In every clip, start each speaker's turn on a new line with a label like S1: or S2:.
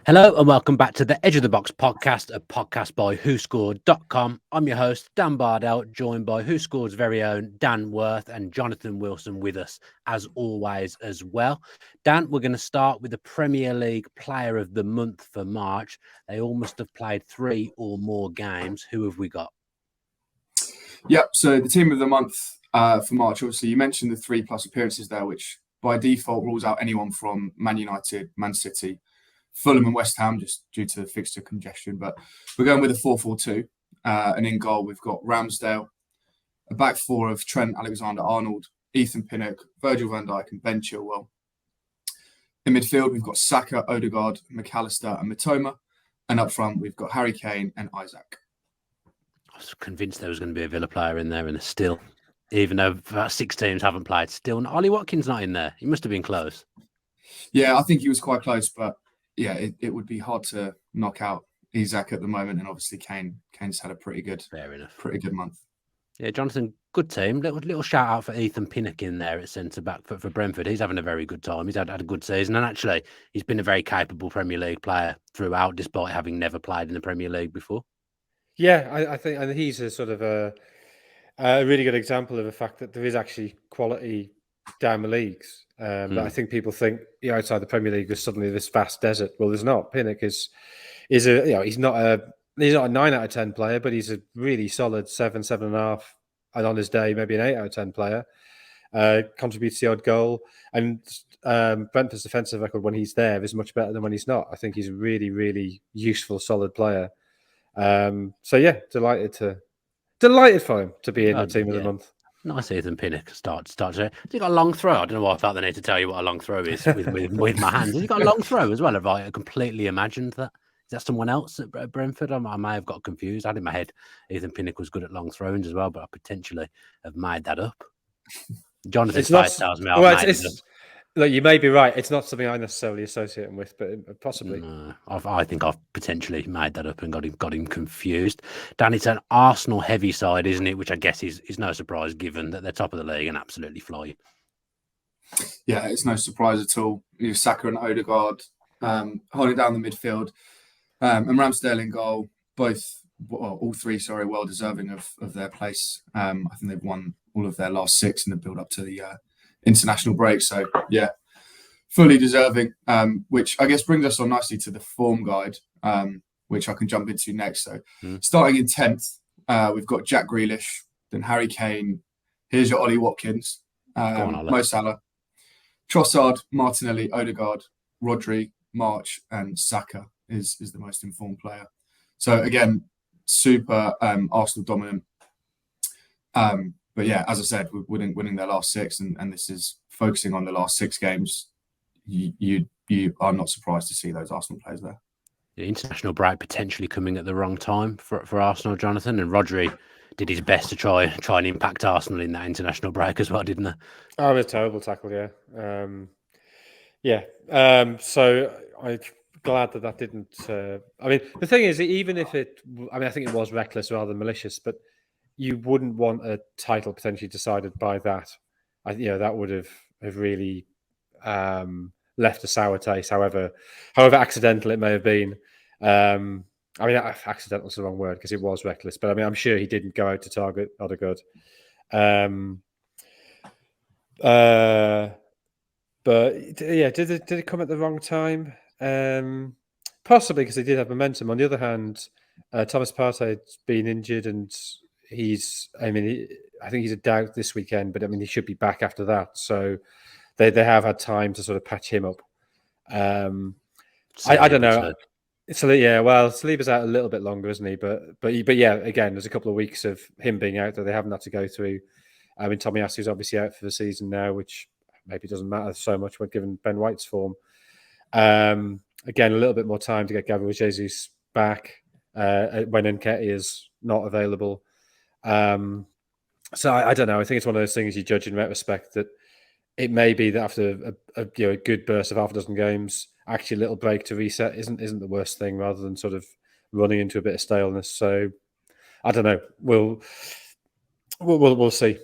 S1: Hello and welcome back to the Edge of the Box podcast, a podcast by WhoScored.com. I'm your host, Dan Bardell, joined by WhoScored's very own Dan Worth and Jonathan Wilson with us, as always, as well. Dan, we're going to start with the Premier League Player of the Month for March. They all must have played 3 or more games. Who have we got?
S2: Yep, so the Team of the Month for March, obviously, you mentioned the 3+ appearances there, which by default rules out anyone from Man United, Man City, Fulham and West Ham, just due to fixture congestion. But we're going with a 4-4-2. And in goal, we've got Ramsdale, a back four of Trent Alexander-Arnold, Ethan Pinnock, Virgil van Dijk and Ben Chilwell. In midfield, we've got Saka, Odegaard, McAllister and Mitoma. And up front, we've got Harry Kane and Isaac.
S1: I was convinced there was going to be a Villa player in there, and there's still, even though about 6 teams haven't played, still Ollie Watkins not in there. He must have been close.
S2: Yeah, I think he was quite close, but yeah, it would be hard to knock out Isaac at the moment, and obviously Kane's had a pretty good month.
S1: Yeah, Jonathan, good team. Little shout out for Ethan Pinnock in there at centre back for Brentford. He's having a very good time. He's had a good season, and actually, he's been a very capable Premier League player throughout, despite having never played in the Premier League before.
S3: Yeah, I think he's a sort of a really good example of the fact that there is actually quality down the leags. But I think people think outside the Premier League there's suddenly this vast desert. Well, there's not. Pinnock is a he's not a 9 out of 10 player, but he's a really solid 7, 7.5, and on his day maybe an 8 out of 10 player. Contributes the odd goal, and Brentford's defensive record when he's there is much better than when he's not. I think he's a really, really useful, solid player. So yeah, delighted for him to be in the Team of the Month.
S1: Nice Ethan Pinnock starts. Has he got a long throw? I don't know why I felt the need to tell you what a long throw is with my hands. Has he got a long throw as well? Have I completely imagined that? Is that someone else at Brentford? I may have got confused. I had in my head Ethan Pinnock was good at long throws as well, but I potentially have made that up. Jonathan's face tells me I've made it up.
S3: Look, you may be right. It's not something I necessarily associate him with, but possibly.
S1: No, I think I've potentially made that up and got him confused. Dan, it's an Arsenal heavy side, isn't it? Which I guess is no surprise given that they're top of the league and absolutely fly.
S2: Yeah, it's no surprise at all. You have Saka and Odegaard holding down the midfield, and Ramsdale in goal. All three, well deserving of their place. I think they've won all of their last 6 in the build up to the international break. So yeah, fully deserving, which I guess brings us on nicely to the form guide, which I can jump into next. So starting in 10th, we've got Jack Grealish, then Harry Kane. Here's your Ollie Watkins, Mo Salah, Trossard, Martinelli, Odegaard, Rodri, March, and Saka is the most informed player. So again, super Arsenal dominant. But yeah, as I said, winning their last 6, and this is focusing on the last 6 games. You are not surprised to see those Arsenal players there.
S1: The international break potentially coming at the wrong time for Arsenal, Jonathan, and Rodri did his best to try and impact Arsenal in that international break as well, didn't they?
S3: Oh, it was a terrible tackle, yeah. So I'm glad that didn't. I mean, the thing is, even if I think it was reckless rather than malicious, but you wouldn't want a title potentially decided by that. That would have really left a sour taste, however accidental it may have been. Accidental is the wrong word because it was reckless, but I'm sure he didn't go out to target Odegaard. But yeah, did it come at the wrong time? Possibly because they did have momentum. On the other hand, Thomas Partey's been injured and I think he's a doubt this weekend, but he should be back after that. So they have had time to sort of patch him up. I don't know. So yeah, well, Saliba's out a little bit longer, isn't he? But yeah, again, there's a couple of weeks of him being out that they haven't had to go through. Tomiyasu's obviously out for the season now, which maybe doesn't matter so much when given Ben White's form. Again, a little bit more time to get Gabriel Jesus back when Nketiah is not available. So I don't know. I think it's one of those things you judge in retrospect that it may be that after a good burst of half a dozen games, actually a little break to reset isn't the worst thing, rather than sort of running into a bit of staleness. So I don't know. We'll see.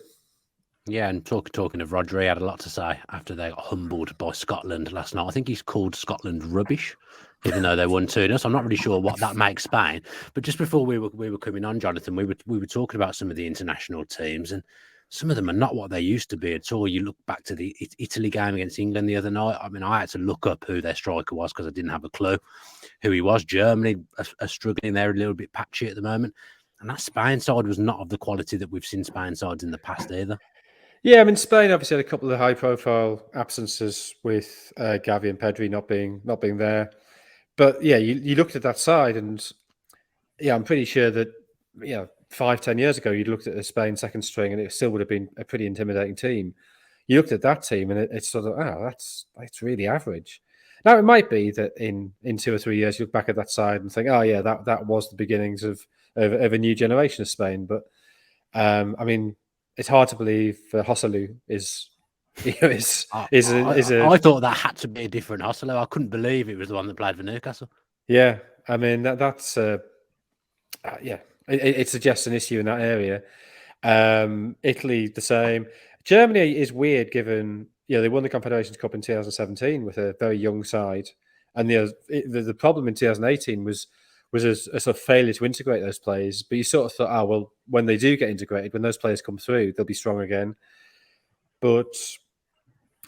S1: Yeah, and talking of Rodri, had a lot to say after they got humbled by Scotland last night. I think he's called Scotland rubbish, even though they won 2-0. So I'm not really sure what that makes Spain. But just before we were coming on, Jonathan, we were talking about some of the international teams, and some of them are not what they used to be at all. You look back to the Italy game against England the other night. I mean, I had to look up who their striker was because I didn't have a clue who he was. Germany are struggling there, a little bit patchy at the moment. And that Spain side was not of the quality that we've seen Spain sides in the past either.
S3: Yeah, I mean, Spain obviously had a couple of high-profile absences with Gavi and Pedri not being there. But yeah, you looked at that side, and yeah, I'm pretty sure that 5-10 years ago, you'd looked at the Spain second string, and it still would have been a pretty intimidating team. You looked at that team, and it's sort of that's really average. Now it might be that in 2 or 3 years, you look back at that side and think, oh yeah, that was the beginnings of a new generation of Spain. But I mean, it's hard to believe Joselu is
S1: I thought that had to be a different Joselu. I couldn't believe it was the one that played for Newcastle.
S3: Yeah, I mean that's it suggests an issue in that area. Italy the same. Germany is weird given they won the Confederations Cup in 2017 with a very young side, and the problem in 2018 was a sort of failure to integrate those players. But you sort of thought, well, when they do get integrated, when those players come through, they'll be strong again. But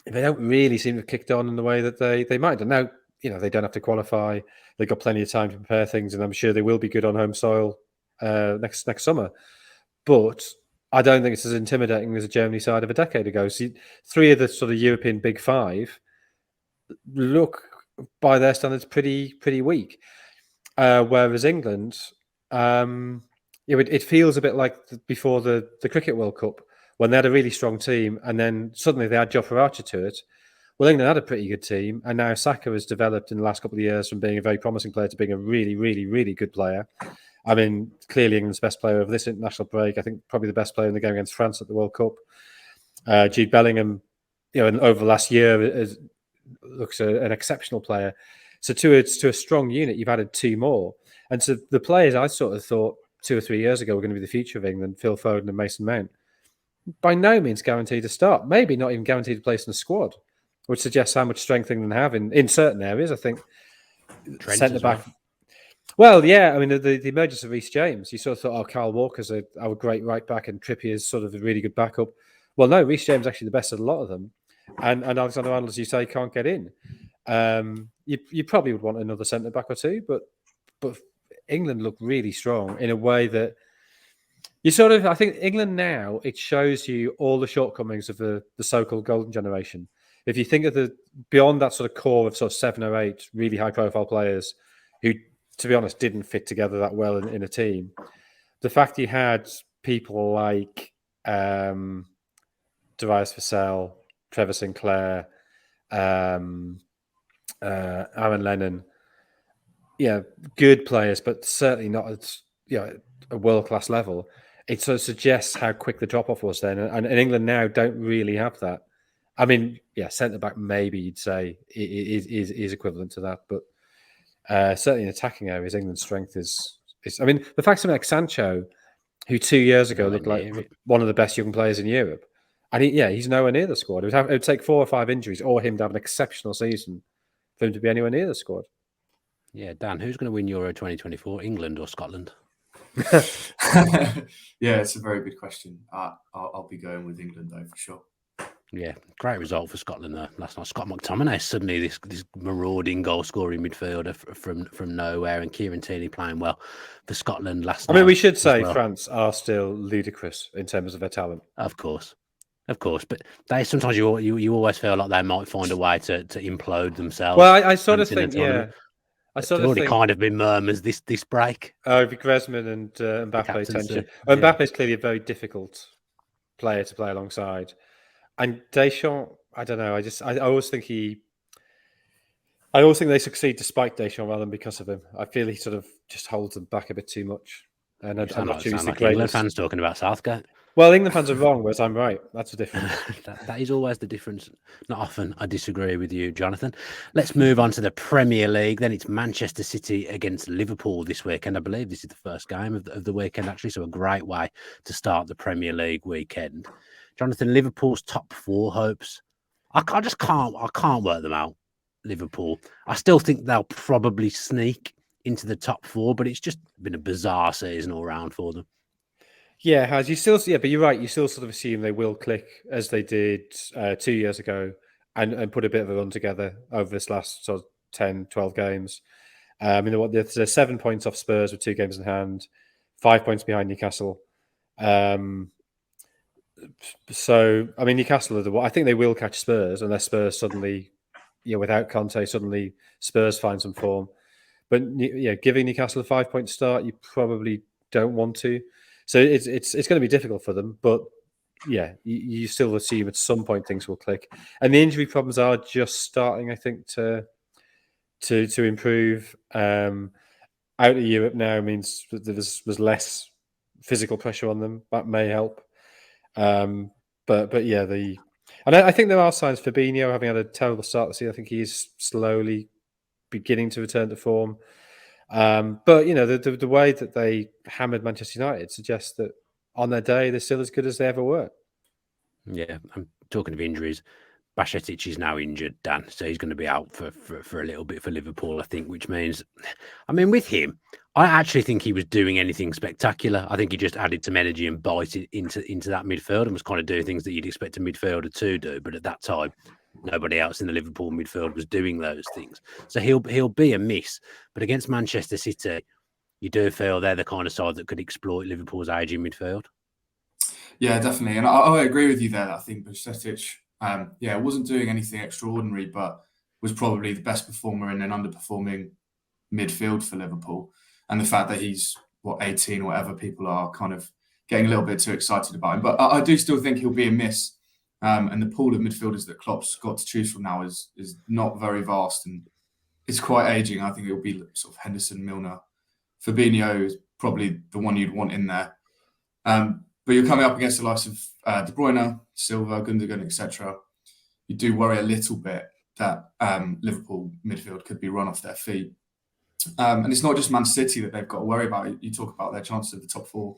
S3: they don't really seem to have kicked on in the way that they might. And now, they don't have to qualify. They've got plenty of time to prepare things, and I'm sure they will be good on home soil next summer. But I don't think it's as intimidating as the Germany side of a decade ago. See, 3 of the sort of European big 5 look, by their standards, pretty weak. Whereas England, it feels a bit like before the Cricket World Cup when they had a really strong team and then suddenly they had Jofra Archer to it. Well, England had a pretty good team, and now Saka has developed in the last couple of years from being a very promising player to being a really, really, really good player. I mean, clearly England's best player over this international break. I think probably the best player in the game against France at the World Cup. Jude Bellingham, over the last year, looks an exceptional player. So to a strong unit, you've added 2 more. And so the players I sort of thought 2 or 3 years ago were going to be the future of England, Phil Foden and Mason Mount, by no means guaranteed to start. Maybe not even guaranteed to place in the squad, which suggests how much strength England have in certain areas. I think centre-back. Well, yeah, I mean, the emergence of Reece James, you sort of thought, Kyle Walker's our great right-back and Trippier's sort of a really good backup. Well, no, Reece James is actually the best of a lot of them. And Alexander-Arnold, as you say, can't get in. You probably would want another centre-back or 2, but England look really strong in a way that I think England now, it shows you all the shortcomings of the so-called golden generation. If you think of beyond that sort of core of sort of 7 or 8 really high-profile players who, to be honest, didn't fit together that well in a team, the fact you had people like Darius Vassell, Trevor Sinclair, Aaron Lennon, good players, but certainly not at a world-class level. It sort of suggests how quick the drop-off was then. And England now don't really have that. I mean, centre-back maybe you'd say is equivalent to that. But certainly in attacking areas, England's strength is. I mean, the fact something like Sancho, who 2 years ago looked like one of the best young players in Europe, and he's nowhere near the squad. It would take 4 or 5 injuries or him to have an exceptional season for him to be anywhere near the squad.
S1: Yeah, Dan, who's going to win Euro 2024, England or Scotland?
S2: Yeah, it's a very good question. I'll be going with England, though, for sure.
S1: Yeah, great result for Scotland though last night. Scott McTominay suddenly this marauding goal scoring midfielder from nowhere, and Kieran Tierney playing well for Scotland last night.
S3: I mean, we should say France are still ludicrous in terms of their talent.
S1: Of course, but they sometimes you always feel like they might find a way to implode themselves.
S3: Well, I sort of think, I sort of think
S1: kind of been murmurs this break.
S3: Griezmann and Mbappe tension. Mbappe is clearly a very difficult player to play alongside. And Deschamps, I don't know. I always think they succeed despite Deschamps rather than because of him. I feel he sort of just holds them back a bit too much. And I'm not sure he's the greatest.
S1: England fans talking about Southgate.
S3: Well, England fans are wrong, whereas I'm right. That's the difference.
S1: that is always the difference. Not often I disagree with you, Jonathan. Let's move on to the Premier League. Then it's Manchester City against Liverpool this weekend. I believe this is the first game of the weekend, actually. So a great way to start the Premier League weekend. Jonathan, Liverpool's top 4 hopes. I can't work them out. Liverpool. I still think they'll probably sneak into the top 4, but it's just been a bizarre season all round for them.
S3: Yeah, but you're right. You still sort of assume they will click as they did 2 years ago and put a bit of a run together over this last sort of 10, 12 games. There's 7 points off Spurs with 2 games in hand, 5 points behind Newcastle. Newcastle I think they will catch Spurs unless Spurs suddenly, without Conte, suddenly Spurs find some form. But giving Newcastle a 5-point start, you probably don't want to. So it's going to be difficult for them. But yeah, you still assume at some point things will click. And the injury problems are just starting, I think, to improve. Out of Europe now means that there's less physical pressure on them. That may help. I think there are signs. Fabinho having had a terrible start this year. I think he's slowly beginning to return to form. The way that they hammered Manchester United suggests that on their day they're still as good as they ever were.
S1: Yeah, I'm talking of injuries. Bajcetic is now injured, Dan, so he's going to be out for a little bit for Liverpool, I think, which means, with him, I actually think he was doing anything spectacular. I think he just added some energy and bite into that midfield and was kind of doing things that you'd expect a midfielder to do. But at that time, nobody else in the Liverpool midfield was doing those things. So he'll be a miss. But against Manchester City, you do feel they're the kind of side that could exploit Liverpool's aging midfield.
S2: Yeah, definitely. And I agree with you there. I think Bajcetic, wasn't doing anything extraordinary, but was probably the best performer in an underperforming midfield for Liverpool. And the fact that he's 18 or whatever, people are kind of getting a little bit too excited about him. But I do still think he'll be a miss. And the pool of midfielders that Klopp's got to choose from now is not very vast and it's quite aging. I think it'll be sort of Henderson, Milner. Fabinho is probably the one you'd want in there. But you're coming up against the likes of De Bruyne, Silva, Gundogan, etc. You do worry a little bit that Liverpool midfield could be run off their feet. And it's not just Man City that they've got to worry about. You talk about their chances of the top 4.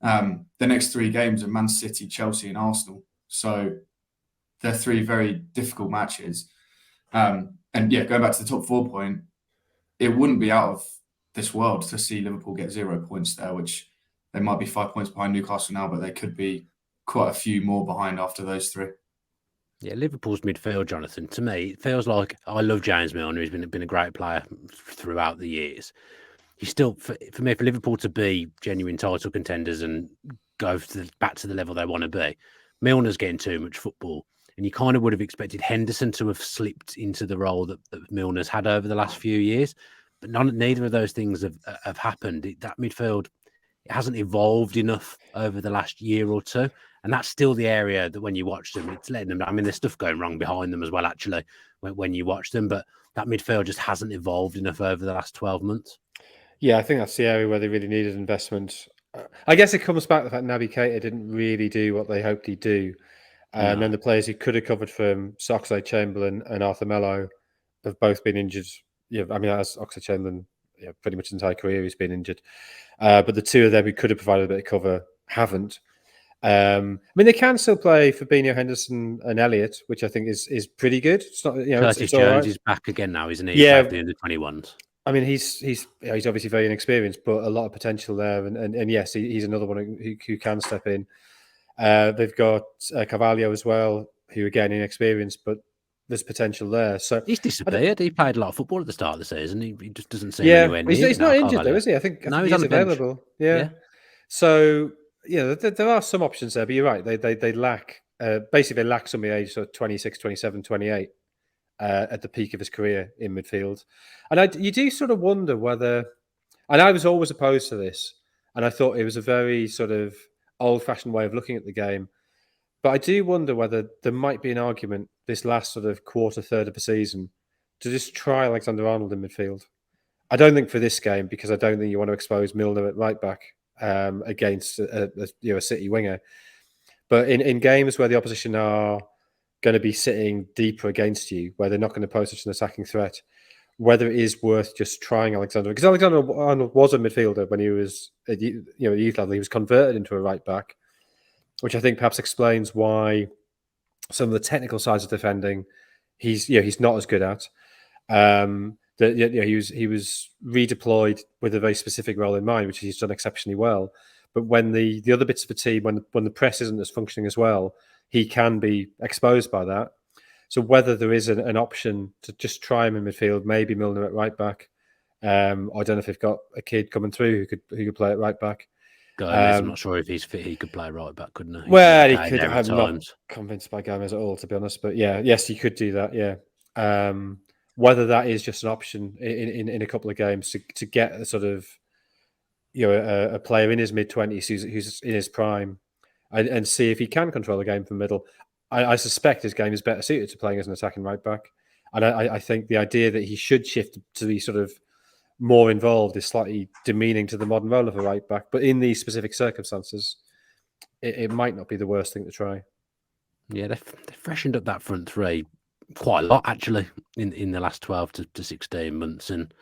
S2: The next 3 games are Man City, Chelsea and Arsenal. So they're 3 very difficult matches. Going back to the top 4 point, it wouldn't be out of this world to see Liverpool get 0 points there, which they might be 5 points behind Newcastle now, but they could be quite a few more behind after those 3.
S1: Yeah, Liverpool's midfield, Jonathan, to me, it feels like I love James Milner. He's been a great player throughout the years. He's still, for me, for Liverpool to be genuine title contenders and go back to the level they want to be, Milner's getting too much football. And you kind of would have expected Henderson to have slipped into the role that Milner's had over the last few years. But neither of those things have happened. That midfield, it hasn't evolved enough over the last year or 2. And that's still the area that when you watch them, it's letting them. There's stuff going wrong behind them as well, actually, when you watch them. But that midfield just hasn't evolved enough over the last 12 months.
S3: Yeah, I think that's the area where they really needed investment. I guess it comes back to the fact Naby Keita didn't really do what they hoped he'd do. And then the players who could have covered for him, Oxlade-Chamberlain and Arthur Melo, have both been injured. As Oxlade-Chamberlain, pretty much his entire career he's been injured. But the 2 of them who could have provided a bit of cover haven't. They can still play Fabinho, Henderson, and Elliott, which I think is pretty good. It's not,
S1: Curtis
S3: it's
S1: Jones
S3: right.
S1: is back again now, isn't he?
S3: Yeah,
S1: the under 21s.
S3: He's obviously very inexperienced, but a lot of potential there. And yes, he's another one who can step in. They've got Carvalho as well, who again inexperienced, but there's potential there. So
S1: he's disappeared. He played a lot of football at the start of the season. He just doesn't seem anywhere near.
S3: He's not injured though, is he? I think he's available. Yeah. So there are some options there, but you're right. They lack basically they lack somebody age sort of 26, 27, 28 at the peak of his career in midfield. And you do sort of wonder whether, and I was always opposed to this, and I thought it was a very sort of old-fashioned way of looking at the game. But I do wonder whether there might be an argument this last sort of third of the season to just try Alexander-Arnold in midfield. I don't think for this game, because I don't think you want to expose Milner at right back against a City winger. But in games where the opposition are going to be sitting deeper against you, where they're not going to pose such an attacking threat, whether it is worth just trying Alexander, because Alexander-Arnold was a midfielder when he was at youth level. He was converted into a right back. which I think perhaps explains why some of the technical sides of defending he's not as good at. He was redeployed with a very specific role in mind, which he's done exceptionally well. But when the other bits of the team, when the press isn't as functioning as well, he can be exposed by that. So whether there is an option to just try him in midfield, maybe Milner at right back. I don't know if they've got a kid coming through who could play at right back.
S1: Gomez, I'm not sure if he's fit. He could play right back, couldn't he?
S3: Well, he could. I'm not
S1: times.
S3: convinced by Gomez at all, to be honest. But yes, he could do that. Yeah. Whether that is just an option in a couple of games to get a sort of a player in his mid-20s who's in his prime and see if he can control the game from the middle. I suspect his game is better suited to playing as an attacking right back, and I think the idea that he should shift to be sort of more involved is slightly demeaning to the modern role of a right back. But in these specific circumstances, it might not be the worst thing to try.
S1: Yeah, they freshened up that front three quite a lot, actually, in the last 12 to 16 months, and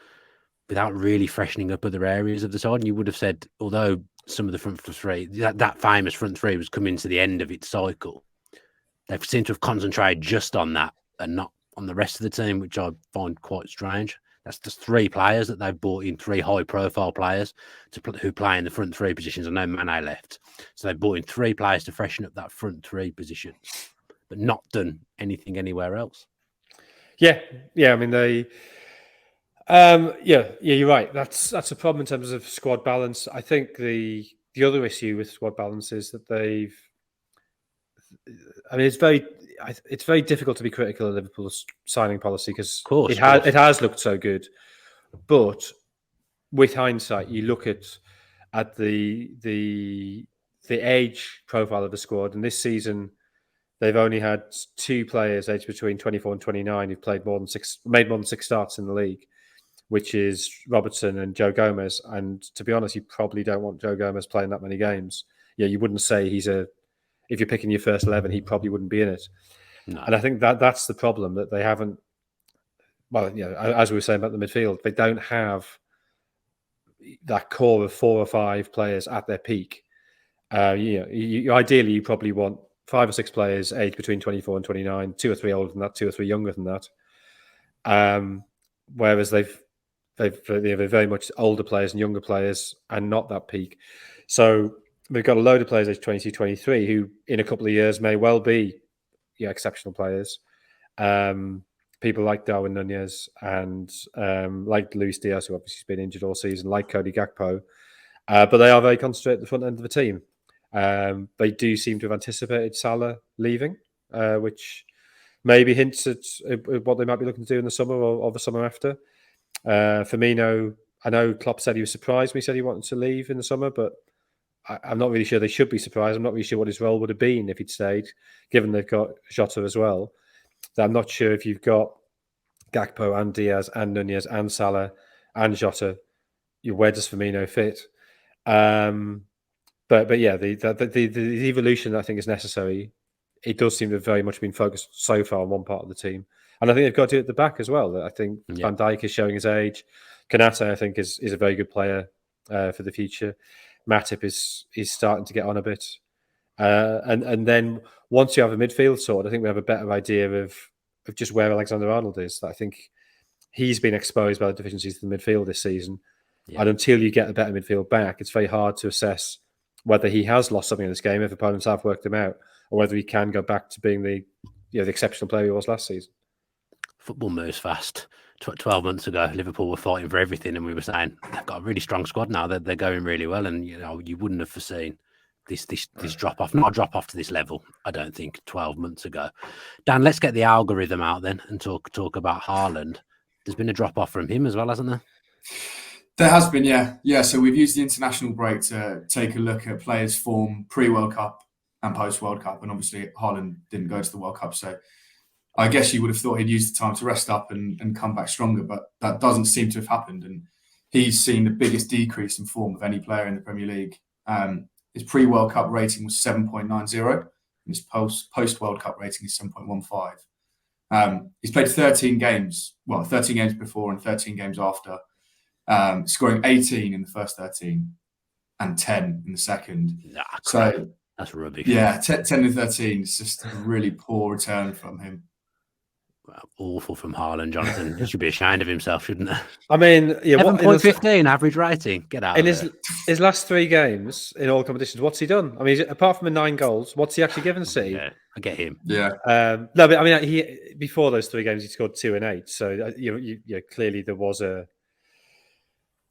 S1: without really freshening up other areas of the side. And you would have said, although some of the front three, that famous front three was coming to the end of its cycle, they've seemed to have concentrated just on that and not on the rest of the team, which I find quite strange. That's just three players that they've brought in, three high-profile players who play in the front three positions. I know Mane left. So they've brought in three players to freshen up that front three position, but not done anything anywhere else.
S3: Yeah. I mean, they... you're right. That's a problem in terms of squad balance. I think the other issue with squad balance is that they've... I mean, it's very difficult to be critical of Liverpool's signing policy because it has looked so good. But with hindsight, you look at the age profile of the squad, and this season they've only had two players aged between 24 and 29 who've made more than six starts in the league, which is Robertson and Joe Gomez. And to be honest, you probably don't want Joe Gomez playing that many games. Yeah, you wouldn't say if you're picking your first 11, he probably wouldn't be in it. No. And I think that's the problem, that they haven't, well, as we were saying about the midfield, they don't have that core of 4 or 5 players at their peak. Ideally, you probably want 5 or 6 players aged between 24 and 29, 2 or 3 older than that, 2 or 3 younger than that. Whereas they've very much older players and younger players and not that peak. So we've got a load of players aged 22, 23 who in a couple of years may well be exceptional players. People like Darwin Nunez and like Luis Diaz, who obviously has been injured all season, like Cody Gakpo. But they are very concentrated at the front end of the team. They do seem to have anticipated Salah leaving, which maybe hints at what they might be looking to do in the summer or the summer after. Firmino, I know Klopp said he was surprised when he said he wanted to leave in the summer, but I'm not really sure they should be surprised. I'm not really sure what his role would have been if he'd stayed, given they've got Jota as well. So I'm not sure if you've got Gakpo and Diaz and Nunez and Salah and Jota, where does Firmino fit? But yeah, the evolution I think is necessary. It does seem to have very much been focused so far on one part of the team. And I think they've got to do it at the back as well. I think Van Dijk is showing his age. Konate, I think, is a very good player for the future. Matip is starting to get on a bit. And then once you have a midfield sorted, I think we have a better idea of just where Alexander-Arnold is. I think he's been exposed by the deficiencies of the midfield this season. Yeah. And until you get a better midfield back, it's very hard to assess whether he has lost something in this game if opponents have worked him out, or whether he can go back to being the exceptional player he was last season.
S1: Football moves fast. 12 months ago, Liverpool were fighting for everything, and we were saying they've got a really strong squad now. They're going really well, and you wouldn't have foreseen this drop off. Not a drop off to this level, I don't think, 12 months ago. Dan, let's get the algorithm out then and talk about Haaland. There's been a drop off from him as well, hasn't there?
S2: There has been, yeah. So we've used the international break to take a look at players' form pre-World Cup and post-World Cup, and obviously Haaland didn't go to the World Cup, so I guess you would have thought he'd use the time to rest up and come back stronger, but that doesn't seem to have happened. And he's seen the biggest decrease in form of any player in the Premier League. His pre-World Cup rating was 7.90, and his post-World Cup rating is 7.15. He's played 13 games before and 13 games after, scoring 18 in the first 13 and 10 in the second.
S1: So That's rubbish.
S2: Yeah, 10 to 13 is just a really poor return from him.
S1: Awful from Haaland, Jonathan. He should be ashamed of himself, shouldn't he?
S3: I mean, yeah,
S1: 7.15 average rating. Get out
S3: in
S1: of there.
S3: his last 3 games in all competitions. What's he done? I mean, apart from the 9 goals, what's he actually given City?
S1: Yeah, I get him.
S2: Yeah.
S3: No, but I mean, he before those 3 games, he scored 2 and 8. So clearly there was a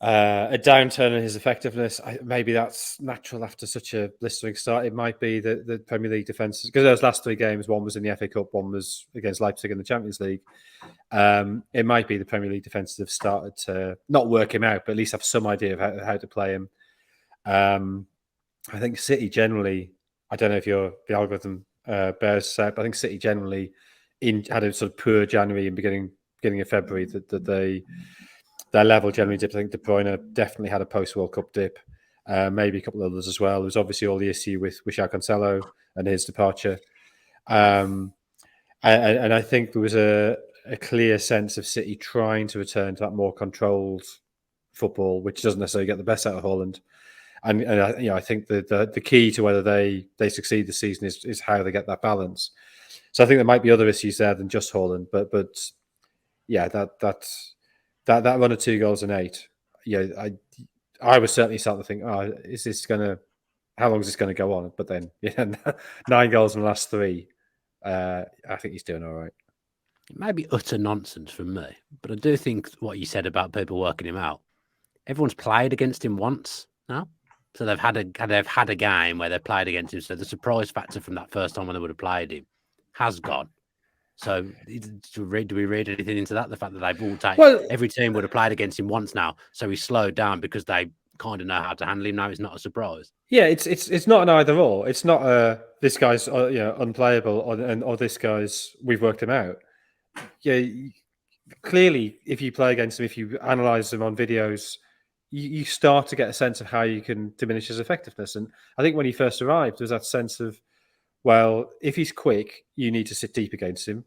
S3: downturn in his effectiveness. Maybe that's natural after such a blistering start. It might be that the Premier League defences, because those last 3 games, one was in the FA Cup, one was against Leipzig in the Champions League. It might be the Premier League defences have started to not work him out, but at least have some idea of how to play him. I think City generally, I don't know if the algorithm bears out, but I think City generally had a sort of poor January and beginning of February, that their level generally dipped. I think De Bruyne definitely had a post-World Cup dip, maybe a couple of others as well. There was obviously all the issue with João Cancelo and his departure. And I think there was a clear sense of City trying to return to that more controlled football, which doesn't necessarily get the best out of Haaland. And I think the key to whether they succeed this season is how they get that balance. So I think there might be other issues there than just Haaland, but yeah, that run of 2 goals and 8. Yeah, I was certainly starting to think, how long is this gonna go on? But then 9 goals in the last 3. I think he's doing all right.
S1: It may be utter nonsense from me, but I do think what you said about people working him out. Everyone's played against him once now, so they've had a game where they played against him. So the surprise factor from that first time when they would have played him has gone. So do we read anything into that? The fact that they've all every team would have played against him once now, so he's slowed down because they kind of know how to handle him now. It's not a surprise.
S3: Yeah, it's not an either or. It's not this guy's unplayable or this guy's we've worked him out. Yeah, clearly, if you play against him, if you analyze them on videos, you start to get a sense of how you can diminish his effectiveness. And I think when he first arrived, there was that sense of, well, if he's quick, you need to sit deep against him.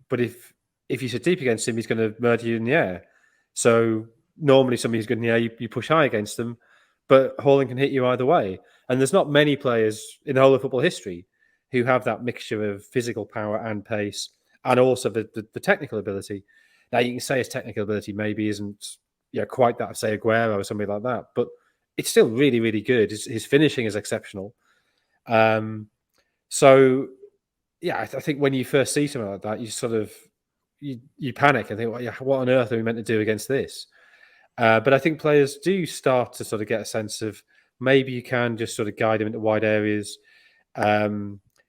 S3: But if you sit deep against him, he's going to murder you in the air. So normally somebody who's good in the air, you push high against them, but Haaland can hit you either way. And there's not many players in the whole of football history who have that mixture of physical power and pace, and also the technical ability. Now, you can say his technical ability maybe isn't quite that of, say, Aguero or something like that, but it's still really, really good. His finishing is exceptional. So, yeah, I think when you first see something like that, you sort of you panic and think, well, what on earth are we meant to do against this? But I think players do start to sort of get a sense of maybe you can just sort of guide him into wide areas.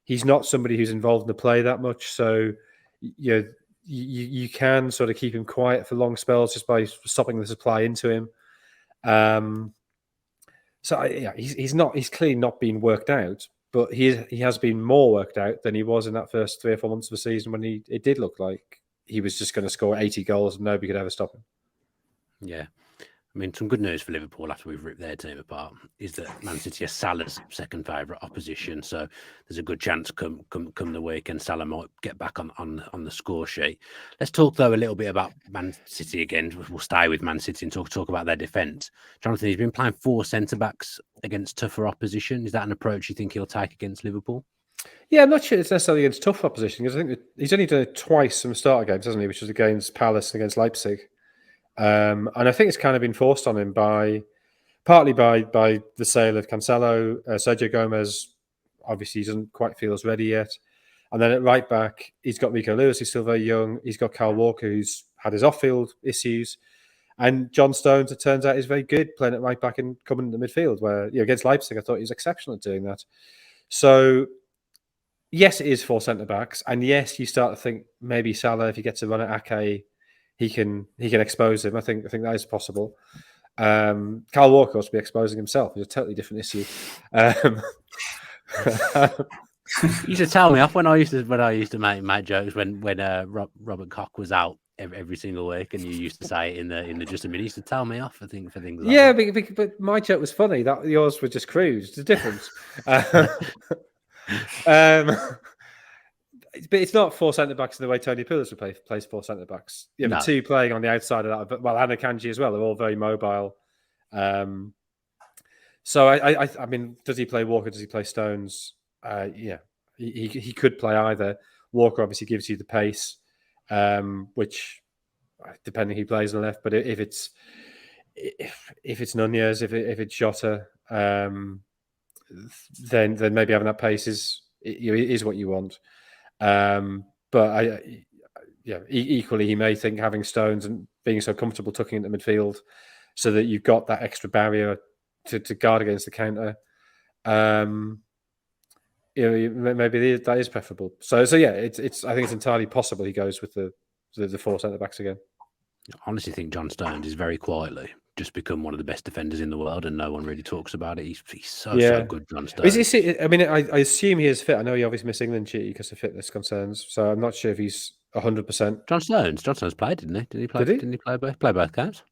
S3: He's not somebody who's involved in the play that much, so you can sort of keep him quiet for long spells just by stopping the supply into him. He's clearly not been worked out, but he has been more worked out than he was in that first 3 or 4 months of the season when it did look like he was just going to score 80 goals and nobody could ever stop him.
S1: Yeah. I mean, some good news for Liverpool after we've ripped their team apart is that Man City are Salah's second favourite opposition. So there's a good chance come the weekend Salah might get back on the score sheet. Let's talk, though, a little bit about Man City again. We'll stay with Man City and talk about their defence. Jonathan, he's been playing 4 centre-backs against tougher opposition. Is that an approach you think he'll take against Liverpool?
S3: Yeah, I'm not sure it's necessarily against tough opposition, because I think he's only done it twice from starter games, hasn't he? Which was against Palace and against Leipzig. And I think it's kind of been forced on him partly by the sale of Cancelo. Sergio Gomez, obviously, he doesn't quite feel as ready yet. And then at right back, he's got Rico Lewis, who's still very young. He's got Kyle Walker, who's had his off-field issues. And John Stones, it turns out, is very good playing at right back and coming into the midfield, where against Leipzig, I thought he was exceptional at doing that. So, yes, it is 4 centre-backs. And yes, you start to think maybe Salah, if he gets a run at Ake, he can expose him. I think that is possible. Kyle Walker will be exposing himself. It's a totally different issue.
S1: You used to tell me off when I used to make jokes when Robert Koch was out every single week, and you used to say it in the just a minute. You used to tell me off for things like that.
S3: But my joke was funny. That yours were just crude. It's a difference. But it's not 4 centre-backs in the way Tony Pulis plays 4 centre-backs. The 2 playing on the outside of that, and Akanji as well. They're all very mobile. So I mean, does he play Walker? Does he play Stones? Yeah, he could play either. Walker obviously gives you the pace, which depending who plays on the left. But if it's Nunez, if it's Jota, then maybe having that pace is what you want. But equally he may think having Stones and being so comfortable tucking into midfield, so that you've got that extra barrier to guard against the counter. Maybe that is preferable. So yeah, it's I think it's entirely possible he goes with the four centre backs again.
S1: I honestly think John Stones is very quietly just become one of the best defenders in the world, and no one really talks about it. He's so good, John Stones.
S3: I mean, I assume he is fit. I know he obviously missed England duty because of fitness concerns, so I'm not sure if he's 100%.
S1: John Stones played, didn't he? Did he play?
S3: Did he?
S1: Didn't he play both games?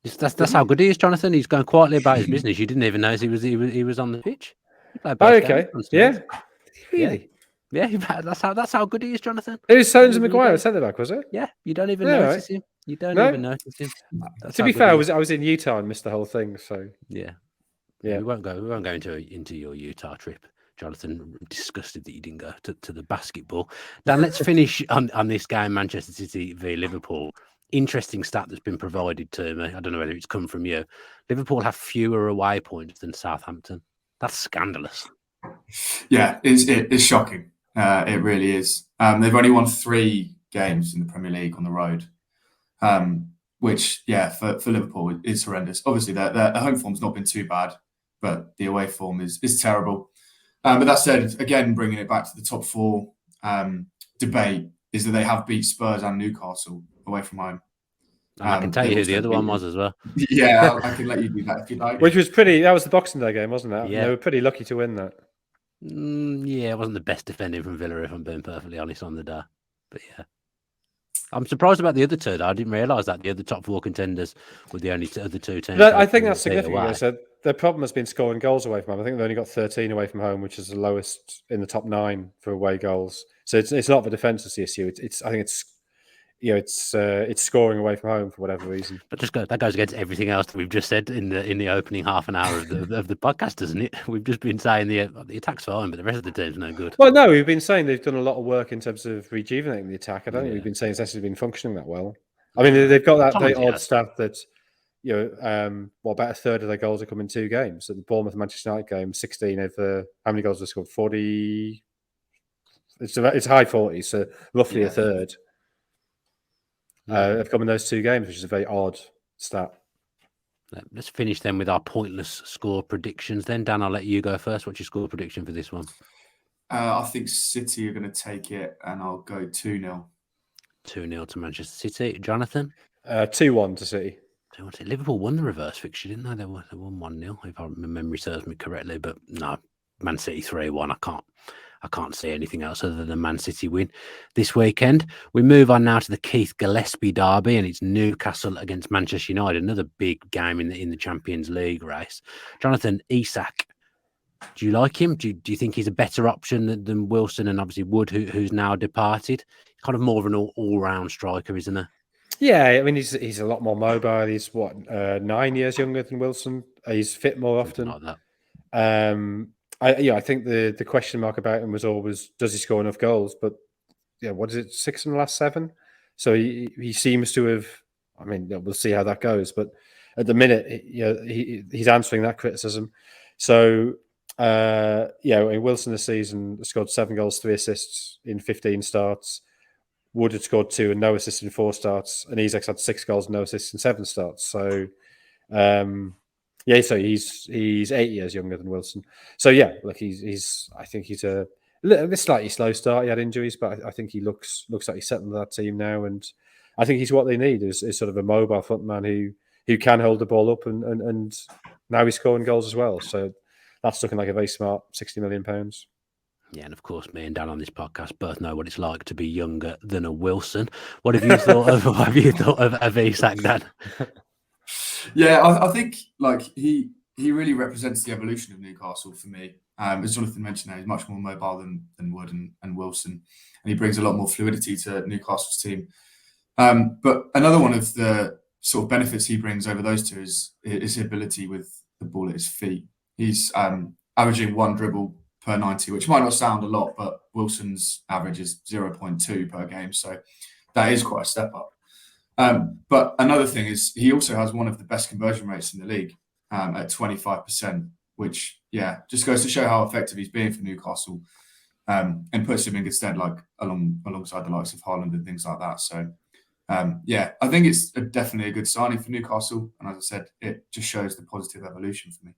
S1: That's how good he is, Jonathan. He's going quietly about his business. You didn't even notice he was on the pitch. He played both games.
S3: Yeah. Really?
S1: Yeah, that's how good he is, Jonathan.
S3: It was Stones and Maguire centre back, was it?
S1: Yeah, you don't even notice him. You don't even notice him.
S3: To be fair, I was in Utah and missed the whole thing. So
S1: yeah. We won't go into your Utah trip, Jonathan. I'm disgusted that you didn't go to the basketball. Dan, let's finish on this game, Manchester City v Liverpool. Interesting stat that's been provided to me. I don't know whether it's come from you. Liverpool have fewer away points than Southampton. That's scandalous.
S2: Yeah, it's shocking. It really is. They've only won 3 games in the Premier League on the road, which, for Liverpool is horrendous. Obviously, their home form's not been too bad, but the away form is terrible. But that said, again, bringing it back to the top 4 debate is that they have beat Spurs and Newcastle away from home.
S1: And I can tell you who the other one was as well.
S2: Yeah, I can let you do that if you like.
S3: Which was that was the Boxing Day game, wasn't it?
S1: Yeah.
S3: They were pretty lucky to win that.
S1: Yeah, it wasn't the best defending from Villa, if I'm being perfectly honest, on the day. But yeah. I'm surprised about the other two, though. I didn't realise that the other top 4 contenders were the only other 2 teams.
S3: But I think that's significant. So their problem has been scoring goals away from home. I think they only got 13 away from home, which is the lowest in the top 9 for away goals. So it's not the defence that's the issue. I think it's scoring away from home for whatever reason.
S1: But that goes against everything else that we've just said in the opening half an hour of the podcast, doesn't it? We've just been saying the attack's fine, but the rest of the team's no good.
S3: Well, no, we've been saying they've done a lot of work in terms of rejuvenating the attack. I don't think we've been saying it's actually been functioning that well. I mean, they've got that very odd stat that about a third of their goals have come in 2 games. At the Bournemouth Manchester United game, 16 of how many goals have scored? 40. It's high 40s, so roughly a third. Have come in those 2 games, which is a very odd stat.
S1: Let's finish then with our pointless score predictions. Then, Dan, I'll let you go first. What's your score prediction for this one?
S2: I think City are going to take it, and I'll go 2-0.
S1: 2-0 to Manchester City. Jonathan?
S3: 2-1 to City.
S1: Liverpool won the reverse fixture, didn't they? They won 1-0, if my memory serves me correctly. But no, Man City 3-1. I can't see anything else other than Man City win this weekend. We move on now to the Keith Gillespie derby, and it's Newcastle against Manchester United, another big game in the Champions League race. Jonathan, Isak, do you like him? Do you think he's a better option than Wilson and obviously Wood, who's now departed? Kind of more of an all-round striker, isn't he?
S3: Yeah, I mean, he's a lot more mobile. He's 9 years younger than Wilson. He's fit more often.
S1: Like that.
S3: I think the question mark about him was always, does he score enough goals? But what is it, 6 in the last 7? So he seems to have. I mean, we'll see how that goes. But at the minute, he's answering that criticism. So Wilson this season scored 7 goals, 3 assists in 15 starts. Wood had scored 2 and no assists in 4 starts, and Isak's had 6 goals, no assists in 7 starts. So. So he's 8 years younger than Wilson. So I think he's a slightly slow start. He had injuries, but I think he looks like he's settled that team now, and I think he's what they need is sort of a mobile front man who can hold the ball up, and now he's scoring goals as well. So that's looking like a very smart £60 million.
S1: Yeah, and of course, me and Dan on this podcast both know what it's like to be younger than a Wilson. What have you thought of? What have you thought of Isak, Dan?
S2: Yeah, I think he really represents the evolution of Newcastle for me. As Jonathan mentioned, he's much more mobile than Wood and Wilson, and he brings a lot more fluidity to Newcastle's team. But another one of the sort of benefits he brings over those two is his ability with the ball at his feet. He's averaging 1 dribble per 90, which might not sound a lot, but Wilson's average is 0.2 per game. So that is quite a step up. But another thing is he also has one of the best conversion rates in the league at 25%, which, just goes to show how effective he's been for Newcastle and puts him in good stead, like alongside the likes of Haaland and things like that. So, I think it's definitely a good signing for Newcastle. And as I said, it just shows the positive evolution for me.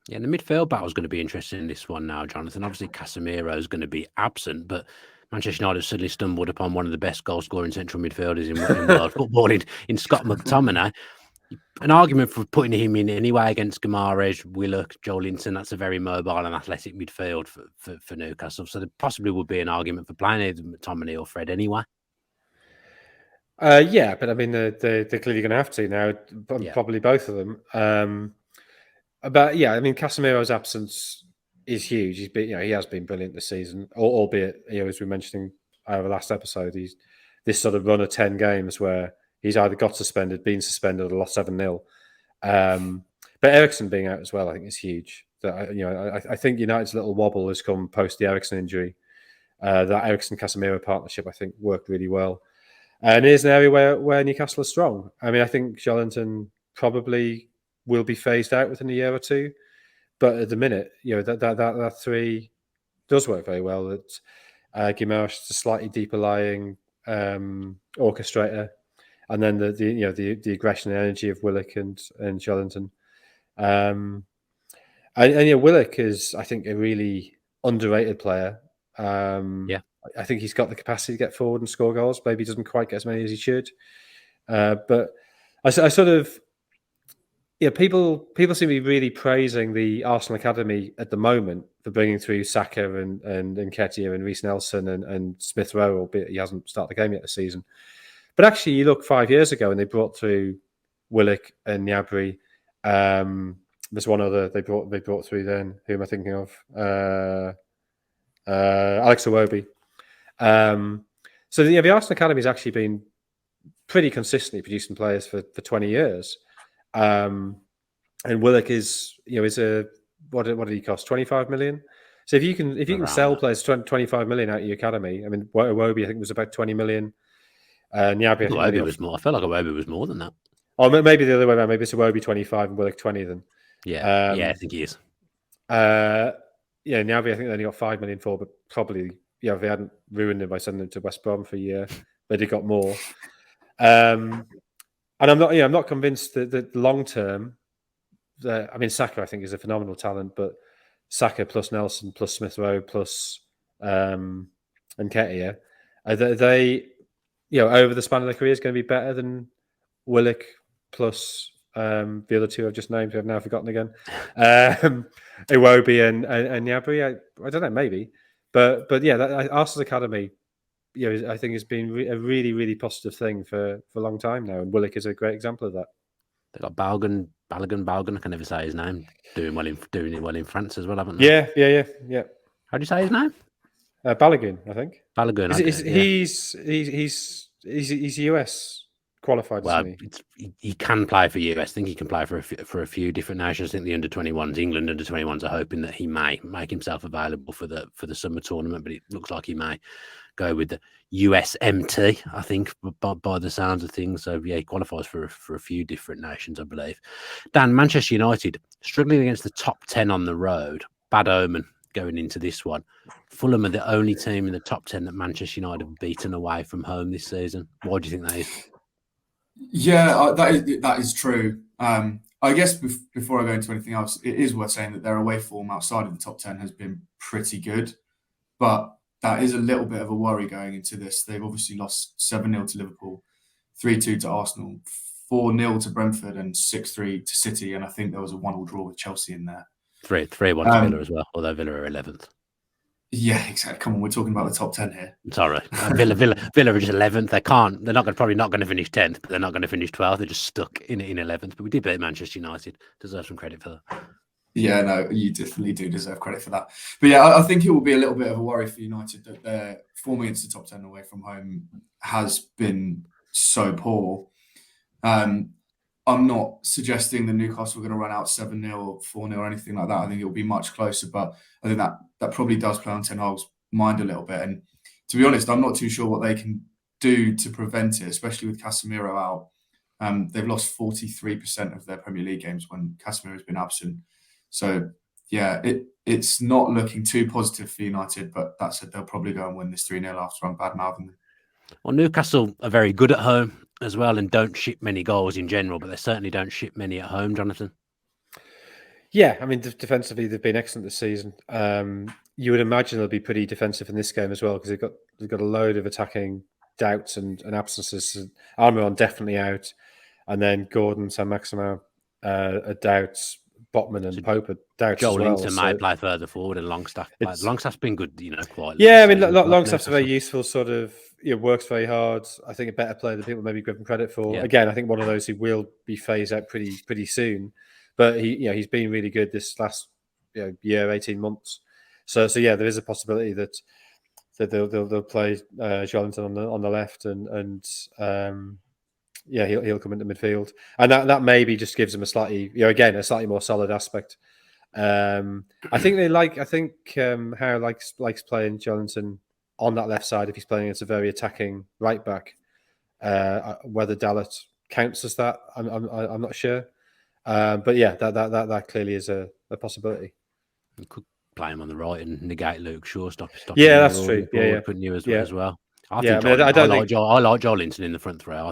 S1: Yeah, the midfield battle is going to be interesting in this one now, Jonathan. Obviously, Casemiro is going to be absent, but Manchester United suddenly stumbled upon one of the best goal-scoring central midfielders in world football in Scott McTominay. An argument for putting him in anyway against Guimaraes, Willock, Joelinton. That's a very mobile and athletic midfield for Newcastle. So there possibly would be an argument for playing either McTominay or Fred anyway.
S3: But I mean, they're clearly going to have to now, probably both of them. But I mean, Casemiro's absence is huge. He has been brilliant this season, albeit, as we were mentioning over last episode, he's this sort of run of 10 games where he's either got suspended, been suspended, or lost 7-0. But Eriksen being out as well, I think, is huge. I think United's little wobble has come post the Eriksen injury. That Eriksen-Casemiro partnership, I think, worked really well. And it is an area where Newcastle is strong. I mean, I think Joelinton probably will be phased out within a year or two. But at the minute, that three does work very well. That Guimaraes is a slightly deeper lying orchestrator. And then the aggression and energy of Willock and Joelinton. And Willock is, I think, a really underrated player. I think he's got the capacity to get forward and score goals. Maybe he doesn't quite get as many as he should. But I sort of, people seem to be really praising the Arsenal Academy at the moment for bringing through Saka and Nketiah and Reece Nelson and Smith Rowe, albeit he hasn't started the game yet this season. But actually, you look 5 years ago and they brought through Willock and Gnabry. There's one other they brought through then. Who am I thinking of? Alex Iwobi. So the Arsenal Academy has actually been pretty consistently producing players for 20 years. And Willock is a what did he cost? 25 million. So if you can sell players 25 million out of your academy, I mean, Iwobi I think was about 20 million. Gnabry,
S1: Iwobi was more. I felt like Iwobi was more than that.
S3: Oh, maybe the other way around. Maybe it's Iwobi 25 and Willock 20 then.
S1: Yeah, I think he is.
S3: Gnabry I think they only got 5 million for, but probably if they hadn't ruined him by sending him to West Brom for a year, they'd have got more. And I'm not convinced that long term. I mean, Saka I think is a phenomenal talent, but Saka plus Nelson plus Smith Rowe plus Nketiah, they over the span of their careers going to be better than Willock plus the other two I've just named, who I've now forgotten again. Iwobi and Gnabry. I don't know, maybe. But Arsenal's Academy, I think has been a really, really positive thing for a long time now. And Willock is a great example of that.
S1: They've got Balogun, I can never say his name. Doing it well in France as well, haven't they?
S3: Yeah.
S1: How do you say his name?
S3: Balogun, I think.
S1: Balogun.
S3: He's US qualified.
S1: Well,
S3: isn't
S1: he can play for US. I think he can play for a few different nations. I think the under-21s, England under-21s, are hoping that he may make himself available for the summer tournament, but it looks like he may go with the USMT, I think, by the sounds of things. So he qualifies for a few different nations, I believe. Dan, Manchester United struggling against the top 10 on the road. Bad omen going into this one. Fulham are the only team in the top 10 that Manchester United have beaten away from home this season. Why do you think that is?
S2: Yeah, that is true. I guess before I go into anything else, it is worth saying that their away form outside of the top 10 has been pretty good. But that is a little bit of a worry going into this. They've obviously lost 7-0 to Liverpool, 3-2 to Arsenal, 4-0 to Brentford, and 6-3 to City. And I think there was a 1-1 draw with Chelsea in there.
S1: 3-1 to Villa as well, although Villa are 11th.
S2: Yeah, exactly. Come on, we're talking about the top 10 here.
S1: Sorry, Villa are just 11th. They're probably not going to finish 10th, but they're not going to finish 12th. They're just stuck in 11th. But we did beat Manchester United. Deserve some credit for that.
S2: Yeah, no, you definitely do deserve credit for that. But yeah, I think it will be a little bit of a worry for United that their form against the top 10 away from home has been so poor. I'm not suggesting the Newcastle are going to run out 7-0 or 4-0 or anything like that. I think it will be much closer, but I think that probably does play on Ten Hag's mind a little bit. And to be honest, I'm not too sure what they can do to prevent it, especially with Casemiro out. They've lost 43% of their Premier League games when Casemiro has been absent. So, yeah, it's not looking too positive for United, but that said, they'll probably go and win this 3-0 after I'm bad-mouthing them.
S1: Well, Newcastle are very good at home as well and don't ship many goals in general, but they certainly don't ship many at home, Jonathan.
S3: Yeah, I mean, defensively, they've been excellent this season. You would imagine they'll be pretty defensive in this game as well because they've got a load of attacking doubts and absences. Almiron definitely out, and then Gordon, Saint-Maximin are doubts. Botman and Pope are doubts
S1: Joel
S3: as well.
S1: Linton might play further forward, and Longstaff. Longstaff's been good, quite.
S3: Yeah, I mean, Longstaff's a very useful sort of. Works very hard. I think a better player than people maybe give him credit for. Yeah. Again, I think one of those who will be phased out pretty soon. But he's been really good this last year, 18 months. So yeah, there is a possibility that they'll play Joelinton on the left and he'll come into midfield, and that maybe just gives him a slightly more solid aspect. I think Howe likes playing Joelinton on that left side if he's playing against a very attacking right back. Whether Dalot counts as that, I'm not sure. But yeah, that clearly is a possibility.
S1: You could play him on the right and negate Luke Shaw. Stop.
S3: Yeah, that's true.
S1: Putting you as well. I like Joel Linton in the front row.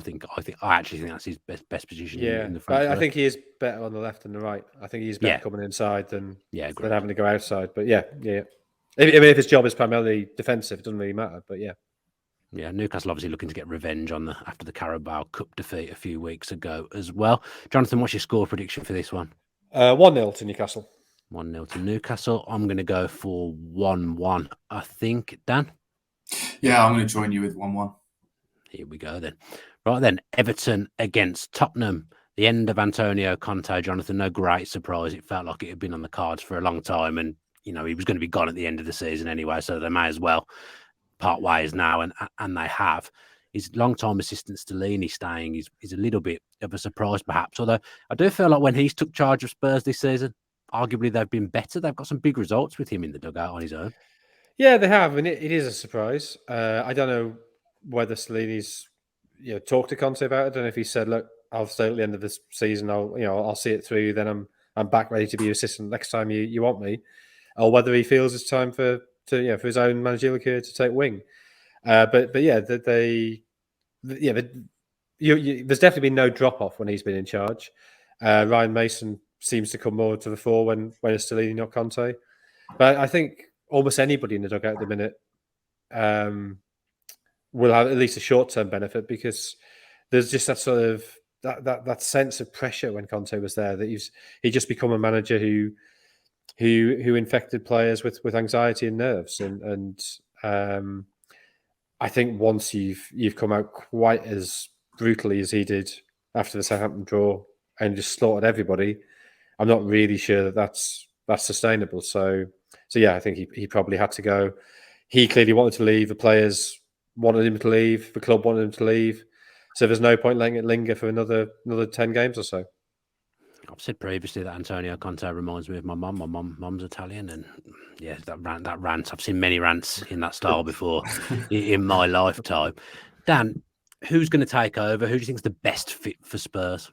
S1: I actually think that's his best position in the front row.
S3: I think he is better on the left than the right. I think he's better coming inside than having to go outside. But yeah. If his job is primarily defensive, it doesn't really matter. But yeah.
S1: Yeah, Newcastle obviously looking to get revenge after the Carabao Cup defeat a few weeks ago as well. Jonathan, what's your score prediction for this one?
S3: 1-0 to Newcastle.
S1: 1-0 to Newcastle. I'm going to go for 1-1, I think. Dan?
S2: Yeah, I'm going to join you with 1-1.
S1: Here we go then. Right then, Everton against Tottenham. The end of Antonio Conte, Jonathan. No great surprise. It felt like it had been on the cards for a long time, and he was going to be gone at the end of the season anyway, so they may as well part ways now, and they have. His long-time assistant Stellini staying is a little bit of a surprise, perhaps. Although I do feel like when he's took charge of Spurs this season, arguably they've been better. They've got some big results with him in the dugout on his own.
S3: Yeah, they have, and it is a surprise. I don't know whether Stellini's talked to Conte about it. I don't know if he said, "Look, I'll stay at the end of this season. I'll see it through. Then I'm back ready to be your assistant next time you want me," or whether he feels it's time for his own managerial career to take wing. But yeah, there's definitely been no drop off when he's been in charge. Ryan Mason seems to come more to the fore when it's Stellini, not Conte. But I think almost anybody in the dugout at the minute will have at least a short-term benefit, because there's just that sort of that sense of pressure when Conte was there, that he just become a manager who infected players with anxiety and nerves, and I think once you've come out quite as brutally as he did after the Southampton draw and just slaughtered everybody, I'm not really sure that that's sustainable. So yeah, I think he probably had to go. He clearly wanted to leave. The players wanted him to leave. The club wanted him to leave. So there's no point letting it linger for another 10 games or so.
S1: I've said previously that Antonio Conte reminds me of my mum. My mum's Italian, and yeah, that rant. I've seen many rants in that style before in my lifetime. Dan, who's going to take over? Who do you think is the best fit for Spurs?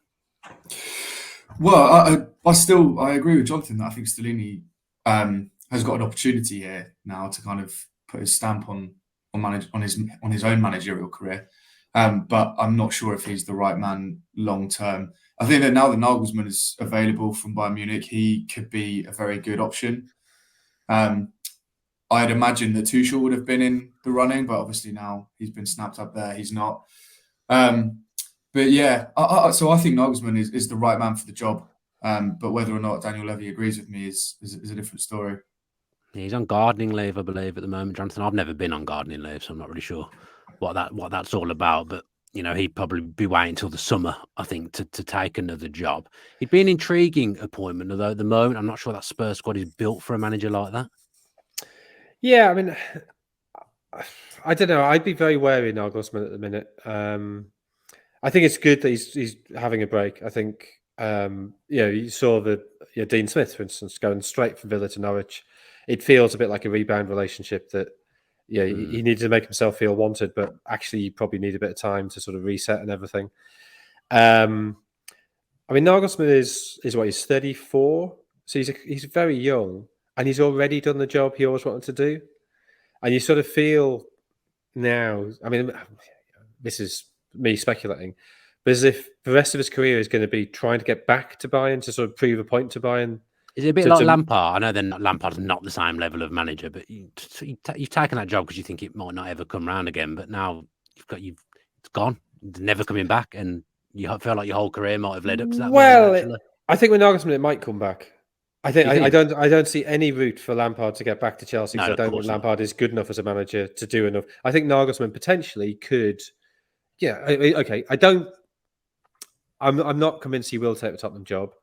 S2: Well, I agree with Jonathan that I think Stellini has got an opportunity here now to kind of put his stamp on his own managerial career. But I'm not sure if he's the right man long term. I think that now that Nagelsmann is available from Bayern Munich, he could be a very good option. I'd imagine that Tuchel would have been in the running, but obviously now he's been snapped up there. He's not. But yeah, so I think Nagelsmann is the right man for the job. But whether or not Daniel Levy agrees with me is a different story.
S1: He's on gardening leave, I believe, at the moment, Jonathan. I've never been on gardening leave, so I'm not really sure what that's all about. But he'd probably be waiting until the summer, I think, to take another job. He'd be an intriguing appointment, although at the moment I'm not sure that Spurs squad is built for a manager like that.
S3: Yeah, I mean, I don't know. I'd be very wary of Nagelsmann at the minute. I think it's good that he's having a break. I think you saw Dean Smith, for instance, going straight from Villa to Norwich. It feels a bit like a rebound relationship that he needed to make himself feel wanted, but actually you probably need a bit of time to sort of reset and everything. I mean, Nagelsmann is what, he's 34, so he's very young, and he's already done the job he always wanted to do. And you sort of feel now, I mean, this is me speculating, but as if the rest of his career is going to be trying to get back to Bayern to sort of prove a point to Bayern.
S1: Is it a bit like Lampard? I know Lampard's not the same level of manager, but you've taken that job because you think it might not ever come round again. But now it's gone, it's never coming back, and you feel like your whole career might have led up to that.
S3: Well, I think with Nagelsmann it might come back. I think I don't see any route for Lampard to get back to Chelsea because I don't think Lampard is good enough as a manager to do enough. I think Nagelsmann potentially could. Yeah, okay. I'm not convinced he will take the Tottenham job.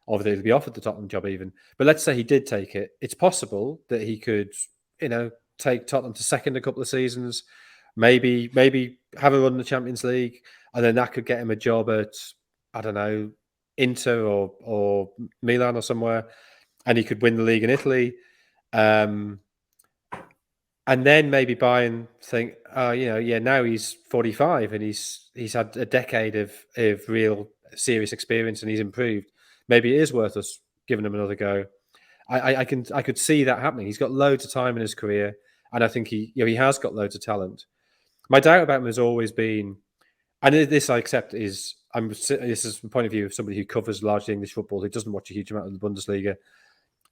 S3: Obviously, he'll be offered the Tottenham job even. But let's say he did take it. It's possible that he could, take Tottenham to second a couple of seasons, maybe have a run in the Champions League, and then that could get him a job at, I don't know, Inter or Milan or somewhere, and he could win the league in Italy. And then maybe Bayern think, now he's 45 and he's had a decade of real serious experience and he's improved. Maybe it is worth us giving him another go. I could see that happening. He's got loads of time in his career, and I think he has got loads of talent. My doubt about him has always been, and this I accept this is the point of view of somebody who covers largely English football, who doesn't watch a huge amount of the Bundesliga.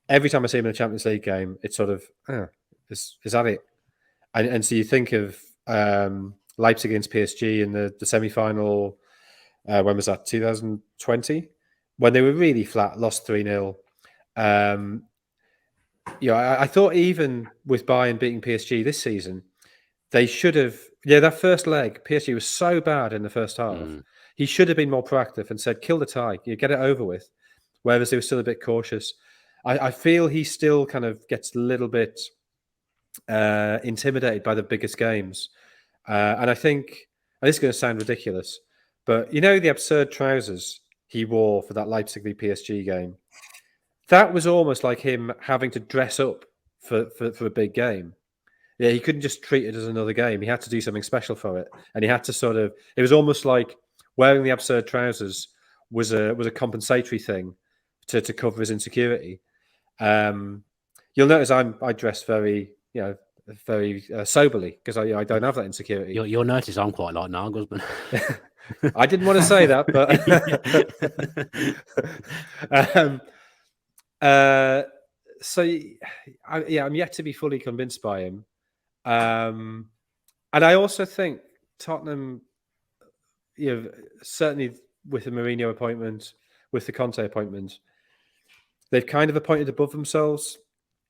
S3: Every time I see him in a Champions League game, it's sort of, is that it? And so you think of Leipzig against PSG in the semi-final, when was that, 2020? When they were really flat, lost 3-0. I thought even with Bayern beating PSG this season, they should have, that first leg, PSG was so bad in the first half. He should have been more proactive and said, kill the tie, you get it over with. Whereas they were still a bit cautious. I feel he still kind of gets a little bit intimidated by the biggest games. And I think, and this is going to sound ridiculous, but the absurd trousers he wore for that Leipzig v PSG game, that was almost like him having to dress up for a big game. Yeah, he couldn't just treat it as another game. He had to do something special for it. And he had to it was almost like wearing the absurd trousers was a compensatory thing to cover his insecurity. You'll notice I dress very, very soberly because I don't have that insecurity.
S1: You'll notice I'm quite like Nagelsmann.
S3: I didn't want to say that, but I'm yet to be fully convinced by him. And I also think Tottenham, certainly with the Mourinho appointment, with the Conte appointment, they've kind of appointed above themselves.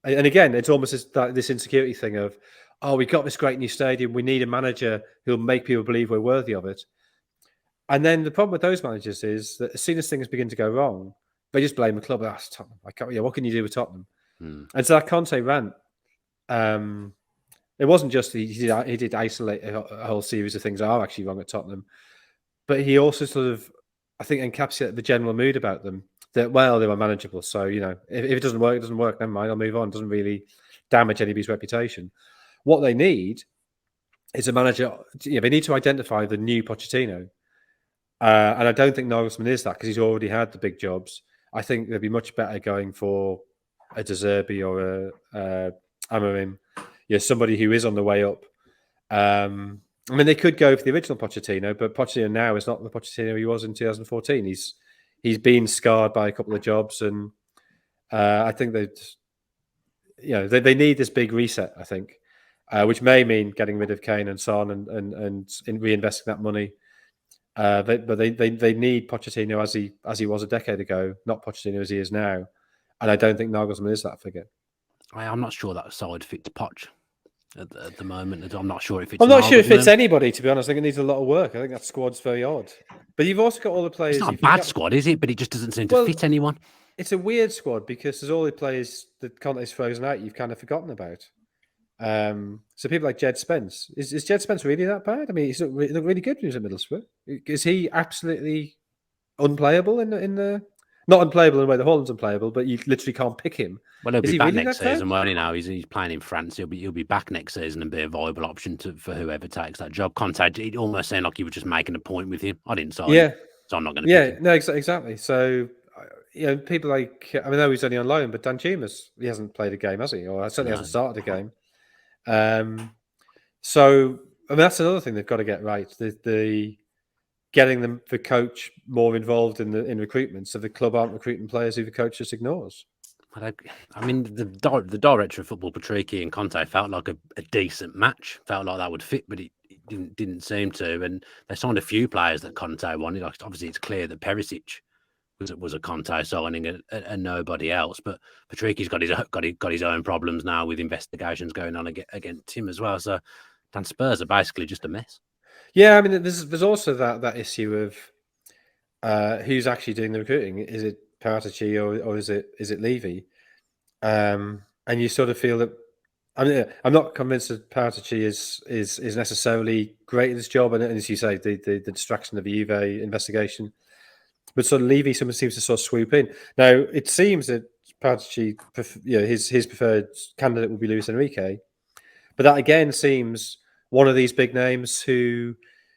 S3: And again, it's almost this insecurity thing of, we got this great new stadium. We need a manager who'll make people believe we're worthy of it. And then the problem with those managers is that as soon as things begin to go wrong, they just blame the club. It's Tottenham. What can you do with Tottenham? And so that Conte rant, it wasn't just he did isolate a whole series of things that are actually wrong at Tottenham, but he also sort of, I think, encapsulated the general mood about them that, well, they were manageable. So, if it doesn't work, it doesn't work. Never mind, I'll move on. It doesn't really damage anybody's reputation. What they need is a manager. They need to identify the new Pochettino. And I don't think Nagelsmann is that because he's already had the big jobs. I think they'd be much better going for a De Zerbi or a Amorim, somebody who is on the way up. They could go for the original Pochettino, but Pochettino now is not the Pochettino he was in 2014. He's been scarred by a couple of jobs, and I think they need this big reset. I think, which may mean getting rid of Kane and Son and reinvesting that money. But they need Pochettino as he was a decade ago, not Pochettino as he is now. And I don't think Nagelsmann is that figure.
S1: I'm not sure that side fits Poch at the moment. I'm not sure if it's.
S3: I'm not sure if it's anybody, to be honest. I think it needs a lot of work. I think that squad's very odd. But you've also got all the players.
S1: It's not a bad squad, is it? But it just doesn't seem to fit anyone.
S3: It's a weird squad because there's all the players that Conte's frozen out you've kind of forgotten about. So people like Jed Spence, is Jed Spence really that bad? I mean, he looked really good when he was at Middlesbrough. Is he absolutely unplayable in the not unplayable in the way the Haaland's unplayable, but you literally can't pick him?
S1: Well, he'll
S3: Is
S1: be
S3: he
S1: back
S3: really
S1: next
S3: that bad?
S1: season, won't he? Now he's playing in France. He'll be back next season and be a viable option for whoever takes that job. Conte, it almost sounded like you were just making a point with him. I didn't sign him, so I'm not going to pick him.
S3: No, exactly. So people like, I mean, I know he's only on loan, but Dan Chumas, he hasn't played a game, has he? Or certainly hasn't started a game. So I mean, that's another thing they've got to get right. The getting the coach more involved in recruitment, so the club aren't recruiting players who the coach just ignores.
S1: I mean, the director of football, Patrici and Conte, felt like a decent match. Felt like that would fit, but it didn't seem to. And they signed a few players that Conte wanted. Like, obviously, it's clear that Perisic was a Conte signing and nobody else. But Patrici's got his own problems now with investigations going on against him as well. So, Dan Spurs are basically just a mess.
S3: Yeah, I mean, there's also that issue of who's actually doing the recruiting. Is it Paratici or is it Levy? And you sort of feel that. I mean, I'm not convinced that Paratici is necessarily great at this job, and as you say, the distraction of the Juve investigation. But sort of Levy seems to sort of swoop in. Now it seems that Paratici, his preferred candidate will be Luis Enrique, but that again seems one of these big names who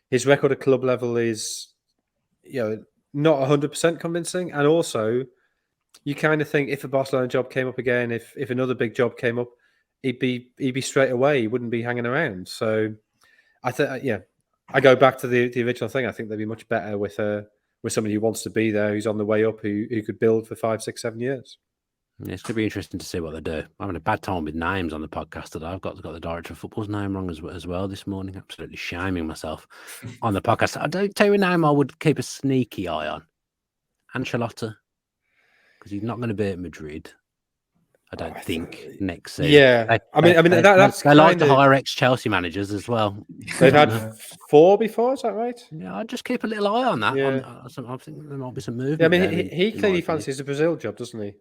S3: his record at club level is, not 100% convincing, and also you kind of think if a Barcelona job came up again, if another big job came up, he'd be straight away. He wouldn't be hanging around. So I think, I go back to the original thing. I think they'd be much better with somebody who wants to be there, who's on the way up, who could build for 5, 6, 7 years.
S1: Yeah, it's going to be interesting to see what they do. I'm having a bad time with names on the podcast today. I've got the director of football's name wrong as well this morning. Absolutely shaming myself on the podcast. I don't tell you a name I would keep a sneaky eye on. Ancelotti, because he's not going to be at Madrid. I don't think next season.
S3: Yeah, they
S1: like to hire ex-Chelsea managers as well.
S3: They've had 4 before, is that right?
S1: Yeah, I'd just keep a little eye on that.
S3: Yeah.
S1: I think there might be some movement.
S3: Yeah, I mean, he clearly fancies a Brazil job, doesn't he?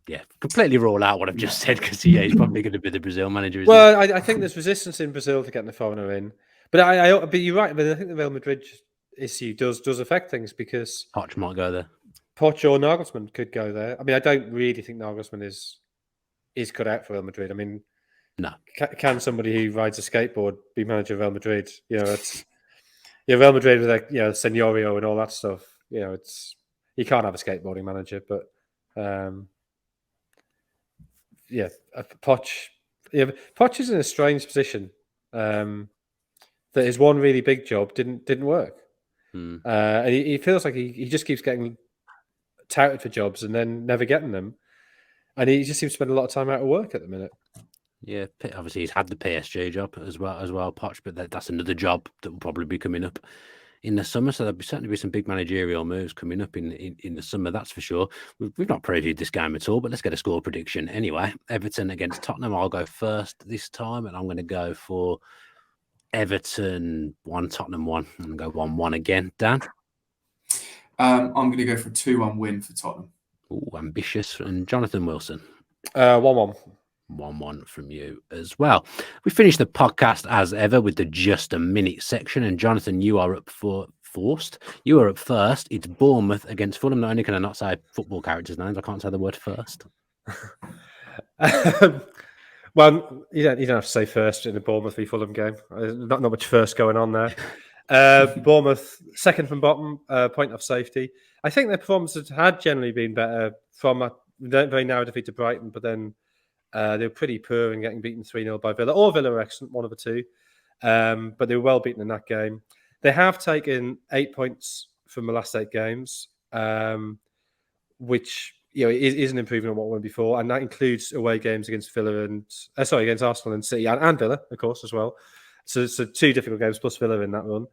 S1: Yeah, completely rule out what I've just said because he's probably going to be the Brazil manager.
S3: I think there's resistance in Brazil to getting a foreigner in, but you're right. But I think the Real Madrid issue does affect things because
S1: Poch might go there.
S3: Poch or Nagelsmann could go there. I mean, I don't really think Nagelsmann is cut out for Real Madrid. I mean,
S1: no.
S3: Can somebody who rides a skateboard be manager of Real Madrid? It's Real Madrid with Seniorio and all that stuff. It's you can't have a skateboarding manager, but. Poch. Yeah, Poch is in a strange position. That his one really big job didn't work, and he feels like he just keeps getting touted for jobs and then never getting them, and he just seems to spend a lot of time out of work at the minute.
S1: Yeah, obviously he's had the PSG job as well, Poch, but that's another job that will probably be coming up in the summer, so there'll certainly be some big managerial moves coming up in the summer, that's for sure. We've not previewed this game at all, but let's get a score prediction anyway. Everton against Tottenham. I'll go first this time, and I'm going to go for Everton 1, Tottenham 1. I'm going to go 1-1 again. Dan?
S2: I'm going to go for a 2-1 win for Tottenham.
S1: Ooh, ambitious. And Jonathan Wilson?
S3: 1-1.
S1: 1-1 from you as well. We finished the podcast as ever with the Just a Minute section, and Jonathan, you are up You are up first. It's Bournemouth against Fulham. Not only can I not say football characters' names, I can't say the word first.
S3: Well, you don't have to say first in a Bournemouth v Fulham game. Not much first going on there. Bournemouth second from bottom, point of safety. I think their performances had generally been better from a very narrow defeat to Brighton, but then they were pretty poor in getting beaten 3-0 by Villa. Or Villa were excellent, one of the two. But they were well beaten in that game. They have taken 8 points from the last 8 games, which is an improvement on what went before, and that includes away games against against Arsenal and City, and Villa, of course, as well. So 2 difficult games plus Villa in that run.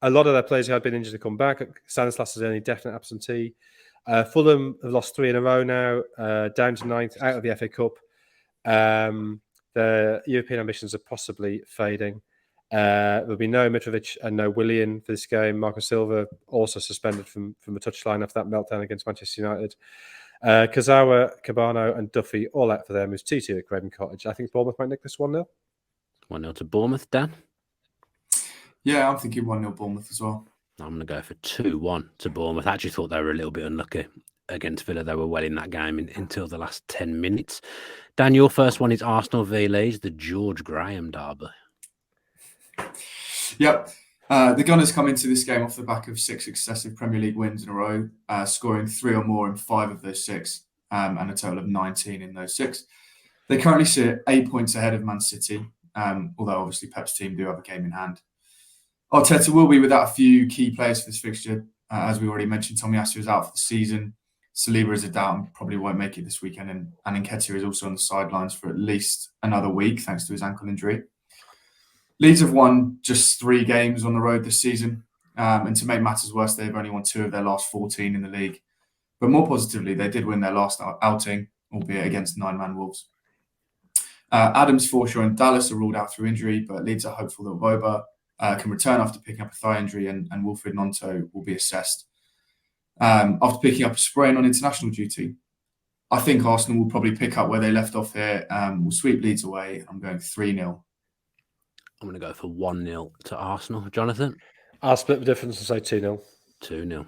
S3: A lot of their players who had been injured have come back. Stanislas is the only definite absentee. Fulham have lost 3 in a row now, down to 9th, out of the FA Cup. Their European ambitions are possibly fading. There'll be no Mitrovic and no Willian for this game. Marco Silva also suspended from the touchline after that meltdown against Manchester United. Kazawa, Cabano, and Duffy all out for them. It was 2-2 at Craven Cottage. I think Bournemouth might nick this 1-0.
S1: 1-0 to Bournemouth, Dan?
S2: Yeah, I'm thinking 1-0 Bournemouth as well.
S1: I'm going to go for 2-1 to Bournemouth. I actually thought they were a little bit unlucky against Villa. They were well in that game until the last 10 minutes. Dan, your first one is Arsenal v Leeds, the George Graham derby.
S2: Yep. The Gunners come into this game off the back of 6 successive Premier League wins in a row, scoring 3 or more in 5 of those 6, and a total of 19 in those 6. They currently sit 8 points ahead of Man City, although obviously Pep's team do have a game in hand. Arteta will be without a few key players for this fixture. As we already mentioned, Tomiyasu is out for the season. Saliba is a doubt and probably won't make it this weekend. And Nketiah is also on the sidelines for at least another week, thanks to his ankle injury. Leeds have won just 3 games on the road this season. And to make matters worse, they've only won 2 of their last 14 in the league. But more positively, they did win their last outing, albeit against 9-man Wolves. Adams, Forshaw and Dallas are ruled out through injury, but Leeds are hopeful that Woba can return after picking up a thigh injury, and Wilfried Gnonto will be assessed. After picking up a sprain on international duty, I think Arsenal will probably pick up where they left off here. We'll sweep Leeds away. I'm going 3-0.
S1: I'm going to go for 1-0 to Arsenal. Jonathan?
S3: I'll split the difference and say 2-0.
S1: 2-0.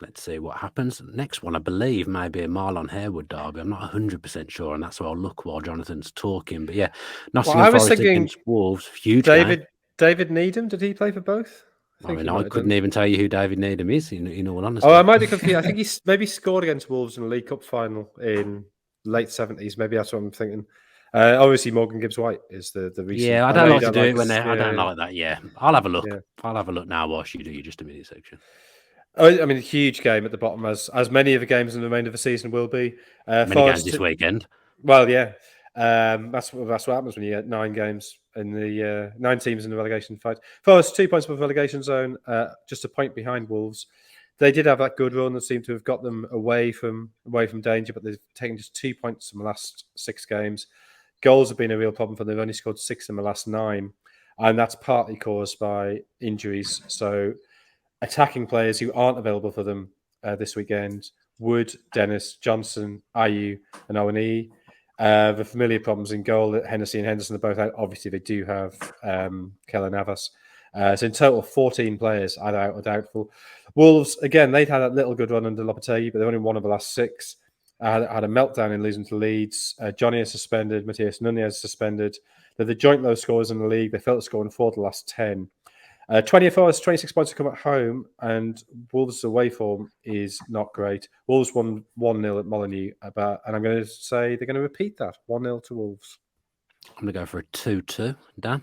S1: Let's see what happens. Next one, I believe, may be a Marlon Harewood derby. I'm not 100% sure, and that's where I'll look while Jonathan's talking. But yeah, Nottingham Forest against Wolves. Huge game.
S3: David Needham, did he play for both?
S1: I couldn't even tell you who David Needham is, in all honesty.
S3: Oh, I might be confused. I think he maybe scored against Wolves in the League Cup final in late 70s. Maybe that's what I'm thinking. Obviously, Morgan Gibbs-White is the recent.
S1: Yeah, I don't like to do it when I don't like that. Yeah, I'll have a look. Yeah. I'll have a look now whilst you do just a minute section.
S3: Oh, I mean, a huge game at the bottom, as many of the games in the remainder of the season will be.
S1: Many games this weekend.
S3: Well, yeah. That's what happens when you get 9 games in the 9 teams in the relegation fight. Forest 2 points above relegation zone, just a point behind Wolves. They did have that good run that seemed to have got them away from danger, but they've taken just 2 points from the last 6 games. Goals have been a real problem for them. They've only scored 6 in the last 9, and that's partly caused by injuries. So attacking players who aren't available for them this weekend: Wood, Dennis, Johnson, Ayew, and Owani. The familiar problems in goal, Hennessy and Henderson are both out. Obviously, they do have Keller Navas. So in total, 14 players either out or doubtful. Wolves, again, they'd had a little good run under Lopetegui, but they've only won of the last 6. Had a meltdown in losing to Leeds. Johnny is suspended. Matías Núñez is suspended. They're the joint low scorers in the league. They failed to score in 4 of the last 10. 20th Forest, 26 points to come at home, and Wolves' away form is not great. Wolves won 1-0 at Molineux, and I'm going to say they're going to repeat that, 1-0 to Wolves.
S1: I'm going to go for a 2-2. Dan?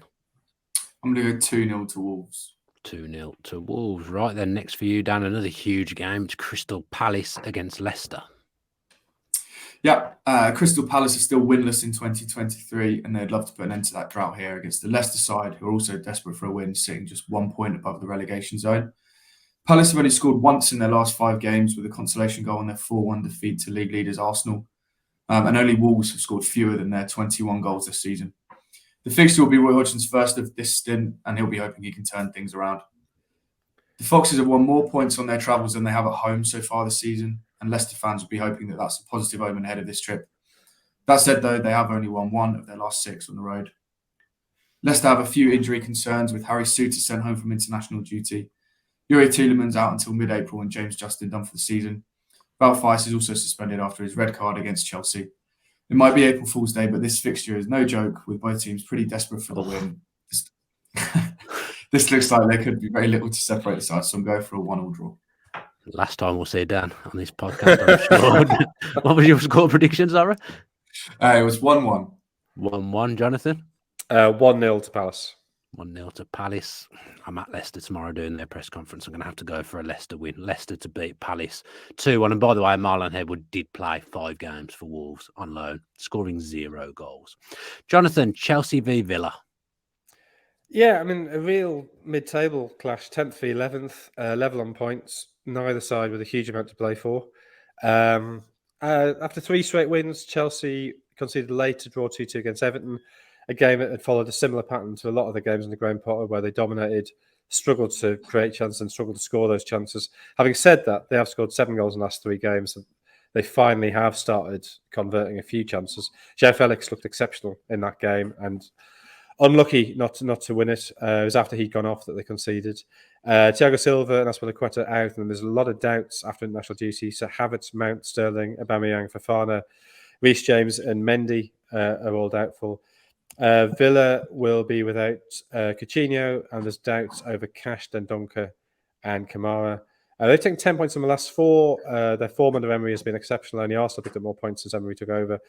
S2: I'm going to go 2-0 to Wolves.
S1: 2-0 to Wolves. Right then, next for you, Dan, another huge game. It's Crystal Palace against Leicester.
S2: Yeah, Crystal Palace are still winless in 2023, and they'd love to put an end to that drought here against the Leicester side, who are also desperate for a win, sitting just 1 point above the relegation zone. Palace have only scored once in their last 5 games, with a consolation goal in their 4-1 defeat to league leaders Arsenal. And only Wolves have scored fewer than their 21 goals this season. The fixture will be Roy Hodgson's first of this stint, and he'll be hoping he can turn things around. The Foxes have won more points on their travels than they have at home so far this season, and Leicester fans will be hoping that that's a positive omen ahead of this trip. That said, though, they have only won 1 of their last 6 on the road. Leicester have a few injury concerns, with Harry Souttar sent home from international duty. Yuri Tielemans out until mid-April, and James Justin done for the season. Wout Faes is also suspended after his red card against Chelsea. It might be April Fool's Day, but this fixture is no joke, with both teams pretty desperate for the win. This looks like there could be very little to separate the sides, so I'm going for a 1-1 draw.
S1: Last time we'll see Dan on this podcast, I'm sure. What was your score prediction, Zara?
S2: It was 1-1.
S1: 1-1, Jonathan?
S3: 1-0 to Palace.
S1: 1-0 to Palace. I'm at Leicester tomorrow doing their press conference. I'm going to have to go for a Leicester win. Leicester to beat Palace 2-1. And by the way, Marlon Harewood did play 5 games for Wolves on loan, scoring 0 goals. Jonathan, Chelsea v Villa.
S3: Yeah, I mean, a real mid-table clash, 10th v 11th, level on points, neither side with a huge amount to play for. After 3 straight wins, Chelsea conceded late to draw 2-2 against Everton. a game that had followed a similar pattern to a lot of the games in the Graham Potter, where they dominated, struggled to create chances and struggled to score those chances. Having said that, they have scored 7 goals in the last 3 games. And they finally have started converting a few chances. João Felix looked exceptional in that game and unlucky not to win it. It was after he'd gone off that they conceded. Thiago Silva and Azpilicueta out, and there's a lot of doubts after international duty. So Havertz, Mount, Sterling, Aubameyang, Fofana, Reece James and Mendy are all doubtful. Villa will be without Coutinho, and there's doubts over Cash, Dendoncker and Kamara. They've taken 10 points in the last 4. Their form under Emery has been exceptional. Only Arsenal picked up more points since Emery took over.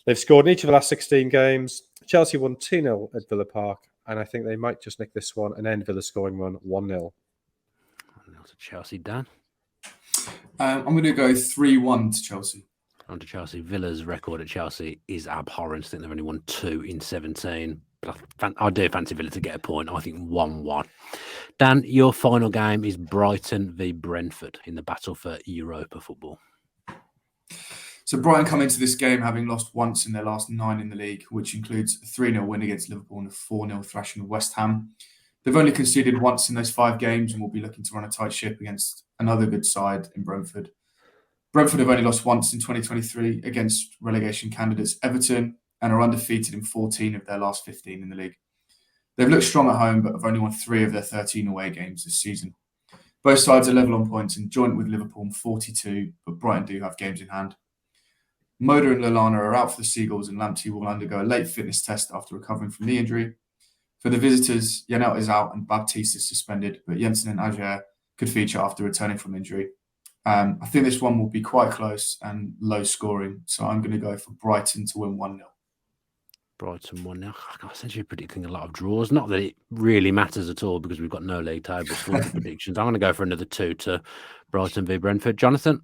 S3: They've scored in each of the last 16 games. Chelsea won 2-0 at Villa Park, and I think they might just nick this one and end Villa scoring run 1-0.
S1: To Chelsea, Dan?
S2: I'm going to go 3-1 to Chelsea.
S1: On to Chelsea. Villa's record at Chelsea is abhorrent. I think they've only won 2 in 17. But I do fancy Villa to get a point. I think 1-1. Dan, your final game is Brighton v Brentford in the battle for Europa football.
S2: So Brighton come into this game having lost once in their last 9 in the league, which includes a 3-0 win against Liverpool and a 4-0 thrashing of West Ham. They've only conceded once in those 5 games and will be looking to run a tight ship against another good side in Brentford. Brentford have only lost once in 2023 against relegation candidates Everton and are undefeated in 14 of their last 15 in the league. They've looked strong at home, but have only won 3 of their 13 away games this season. Both sides are level on points and joint with Liverpool on 42, but Brighton do have games in hand. Moda and Lallana are out for the Seagulls, and Lamptey will undergo a late fitness test after recovering from knee injury. For the visitors, Janelt is out and Baptiste is suspended, but Jensen and Ajer could feature after returning from injury. I think this one will be quite close and low scoring, so I'm going to go for Brighton to win 1-0.
S1: Brighton 1-0. I'm essentially predicting a lot of draws. Not that it really matters at all because we've got no league table score predictions. I'm going to go for another 2 to Brighton v Brentford. Jonathan?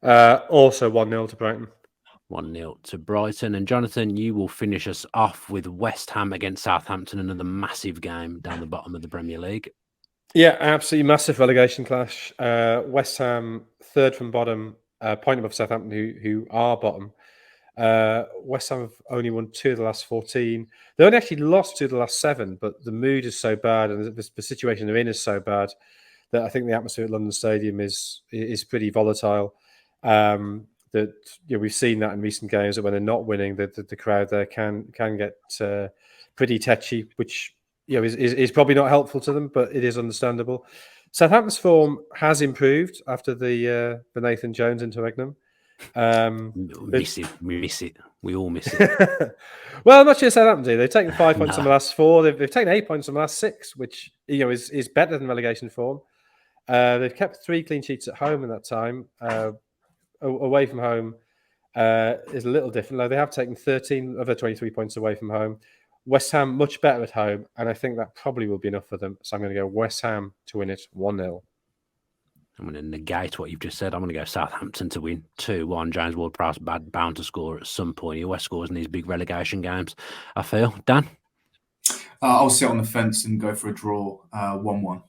S3: Also 1-0 to Brighton.
S1: 1-0 to Brighton. And Jonathan, you will finish us off with West Ham against Southampton, another massive game down the bottom of the Premier League.
S3: Yeah, absolutely massive relegation clash. West Ham, 3rd from bottom, point above Southampton, who are bottom. West Ham have only won 2 of the last 14. They only actually lost 2 of the last 7, but the mood is so bad and the situation they're in is so bad that I think the atmosphere at London Stadium is pretty volatile. That we've seen that in recent games that when they're not winning, the crowd there can get pretty tetchy, which is probably not helpful to them, but it is understandable. Southampton's form has improved after the Nathan Jones interregnum.
S1: We miss it. We all miss it.
S3: Well, I'm not sure Southampton do. They've taken 5 points from the last 4. They've taken 8 points from the last 6, which is better than relegation form. They've kept 3 clean sheets at home in that time. Away from home is a little different. Though they have taken 13 of their 23 points away from home. West Ham much better at home, and I think that probably will be enough for them. So I'm going to go West Ham to win it 1-0.
S1: I'm going to negate what you've just said. I'm going to go Southampton to win 2-1. James Ward-Prowse bound to score at some point. He always scores in these big relegation games, I feel. Dan?
S2: I'll sit on the fence and go for a draw, 1-1.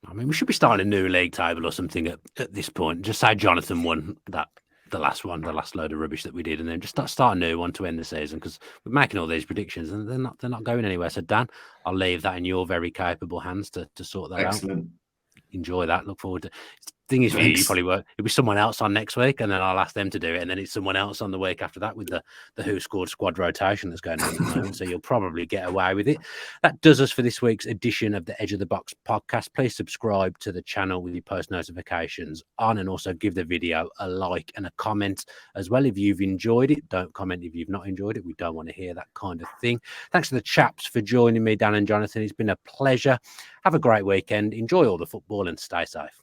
S1: I mean, we should be starting a new league table or something at this point. Just say Jonathan won the last load of rubbish that we did, and then just start a new one to end the season, because we're making all these predictions and they're not going anywhere. So Dan, I'll leave that in your very capable hands to sort that
S2: Excellent.
S1: out. Enjoy that. Look forward to. Thing is, for you probably won't. It'll be someone else on next week, and then I'll ask them to do it, and then it's someone else on the week after that with the Who Scored squad rotation that's going on at the moment. So you'll probably get away with it. That does us for this week's edition of the Edge of the Box podcast. Please subscribe to the channel with your post notifications on, and also give the video a like and a comment as well if you've enjoyed it. Don't comment if you've not enjoyed it. We don't want to hear that kind of thing. Thanks to the chaps for joining me, Dan and Jonathan. It's been a pleasure. Have a great weekend. Enjoy all the football and stay safe.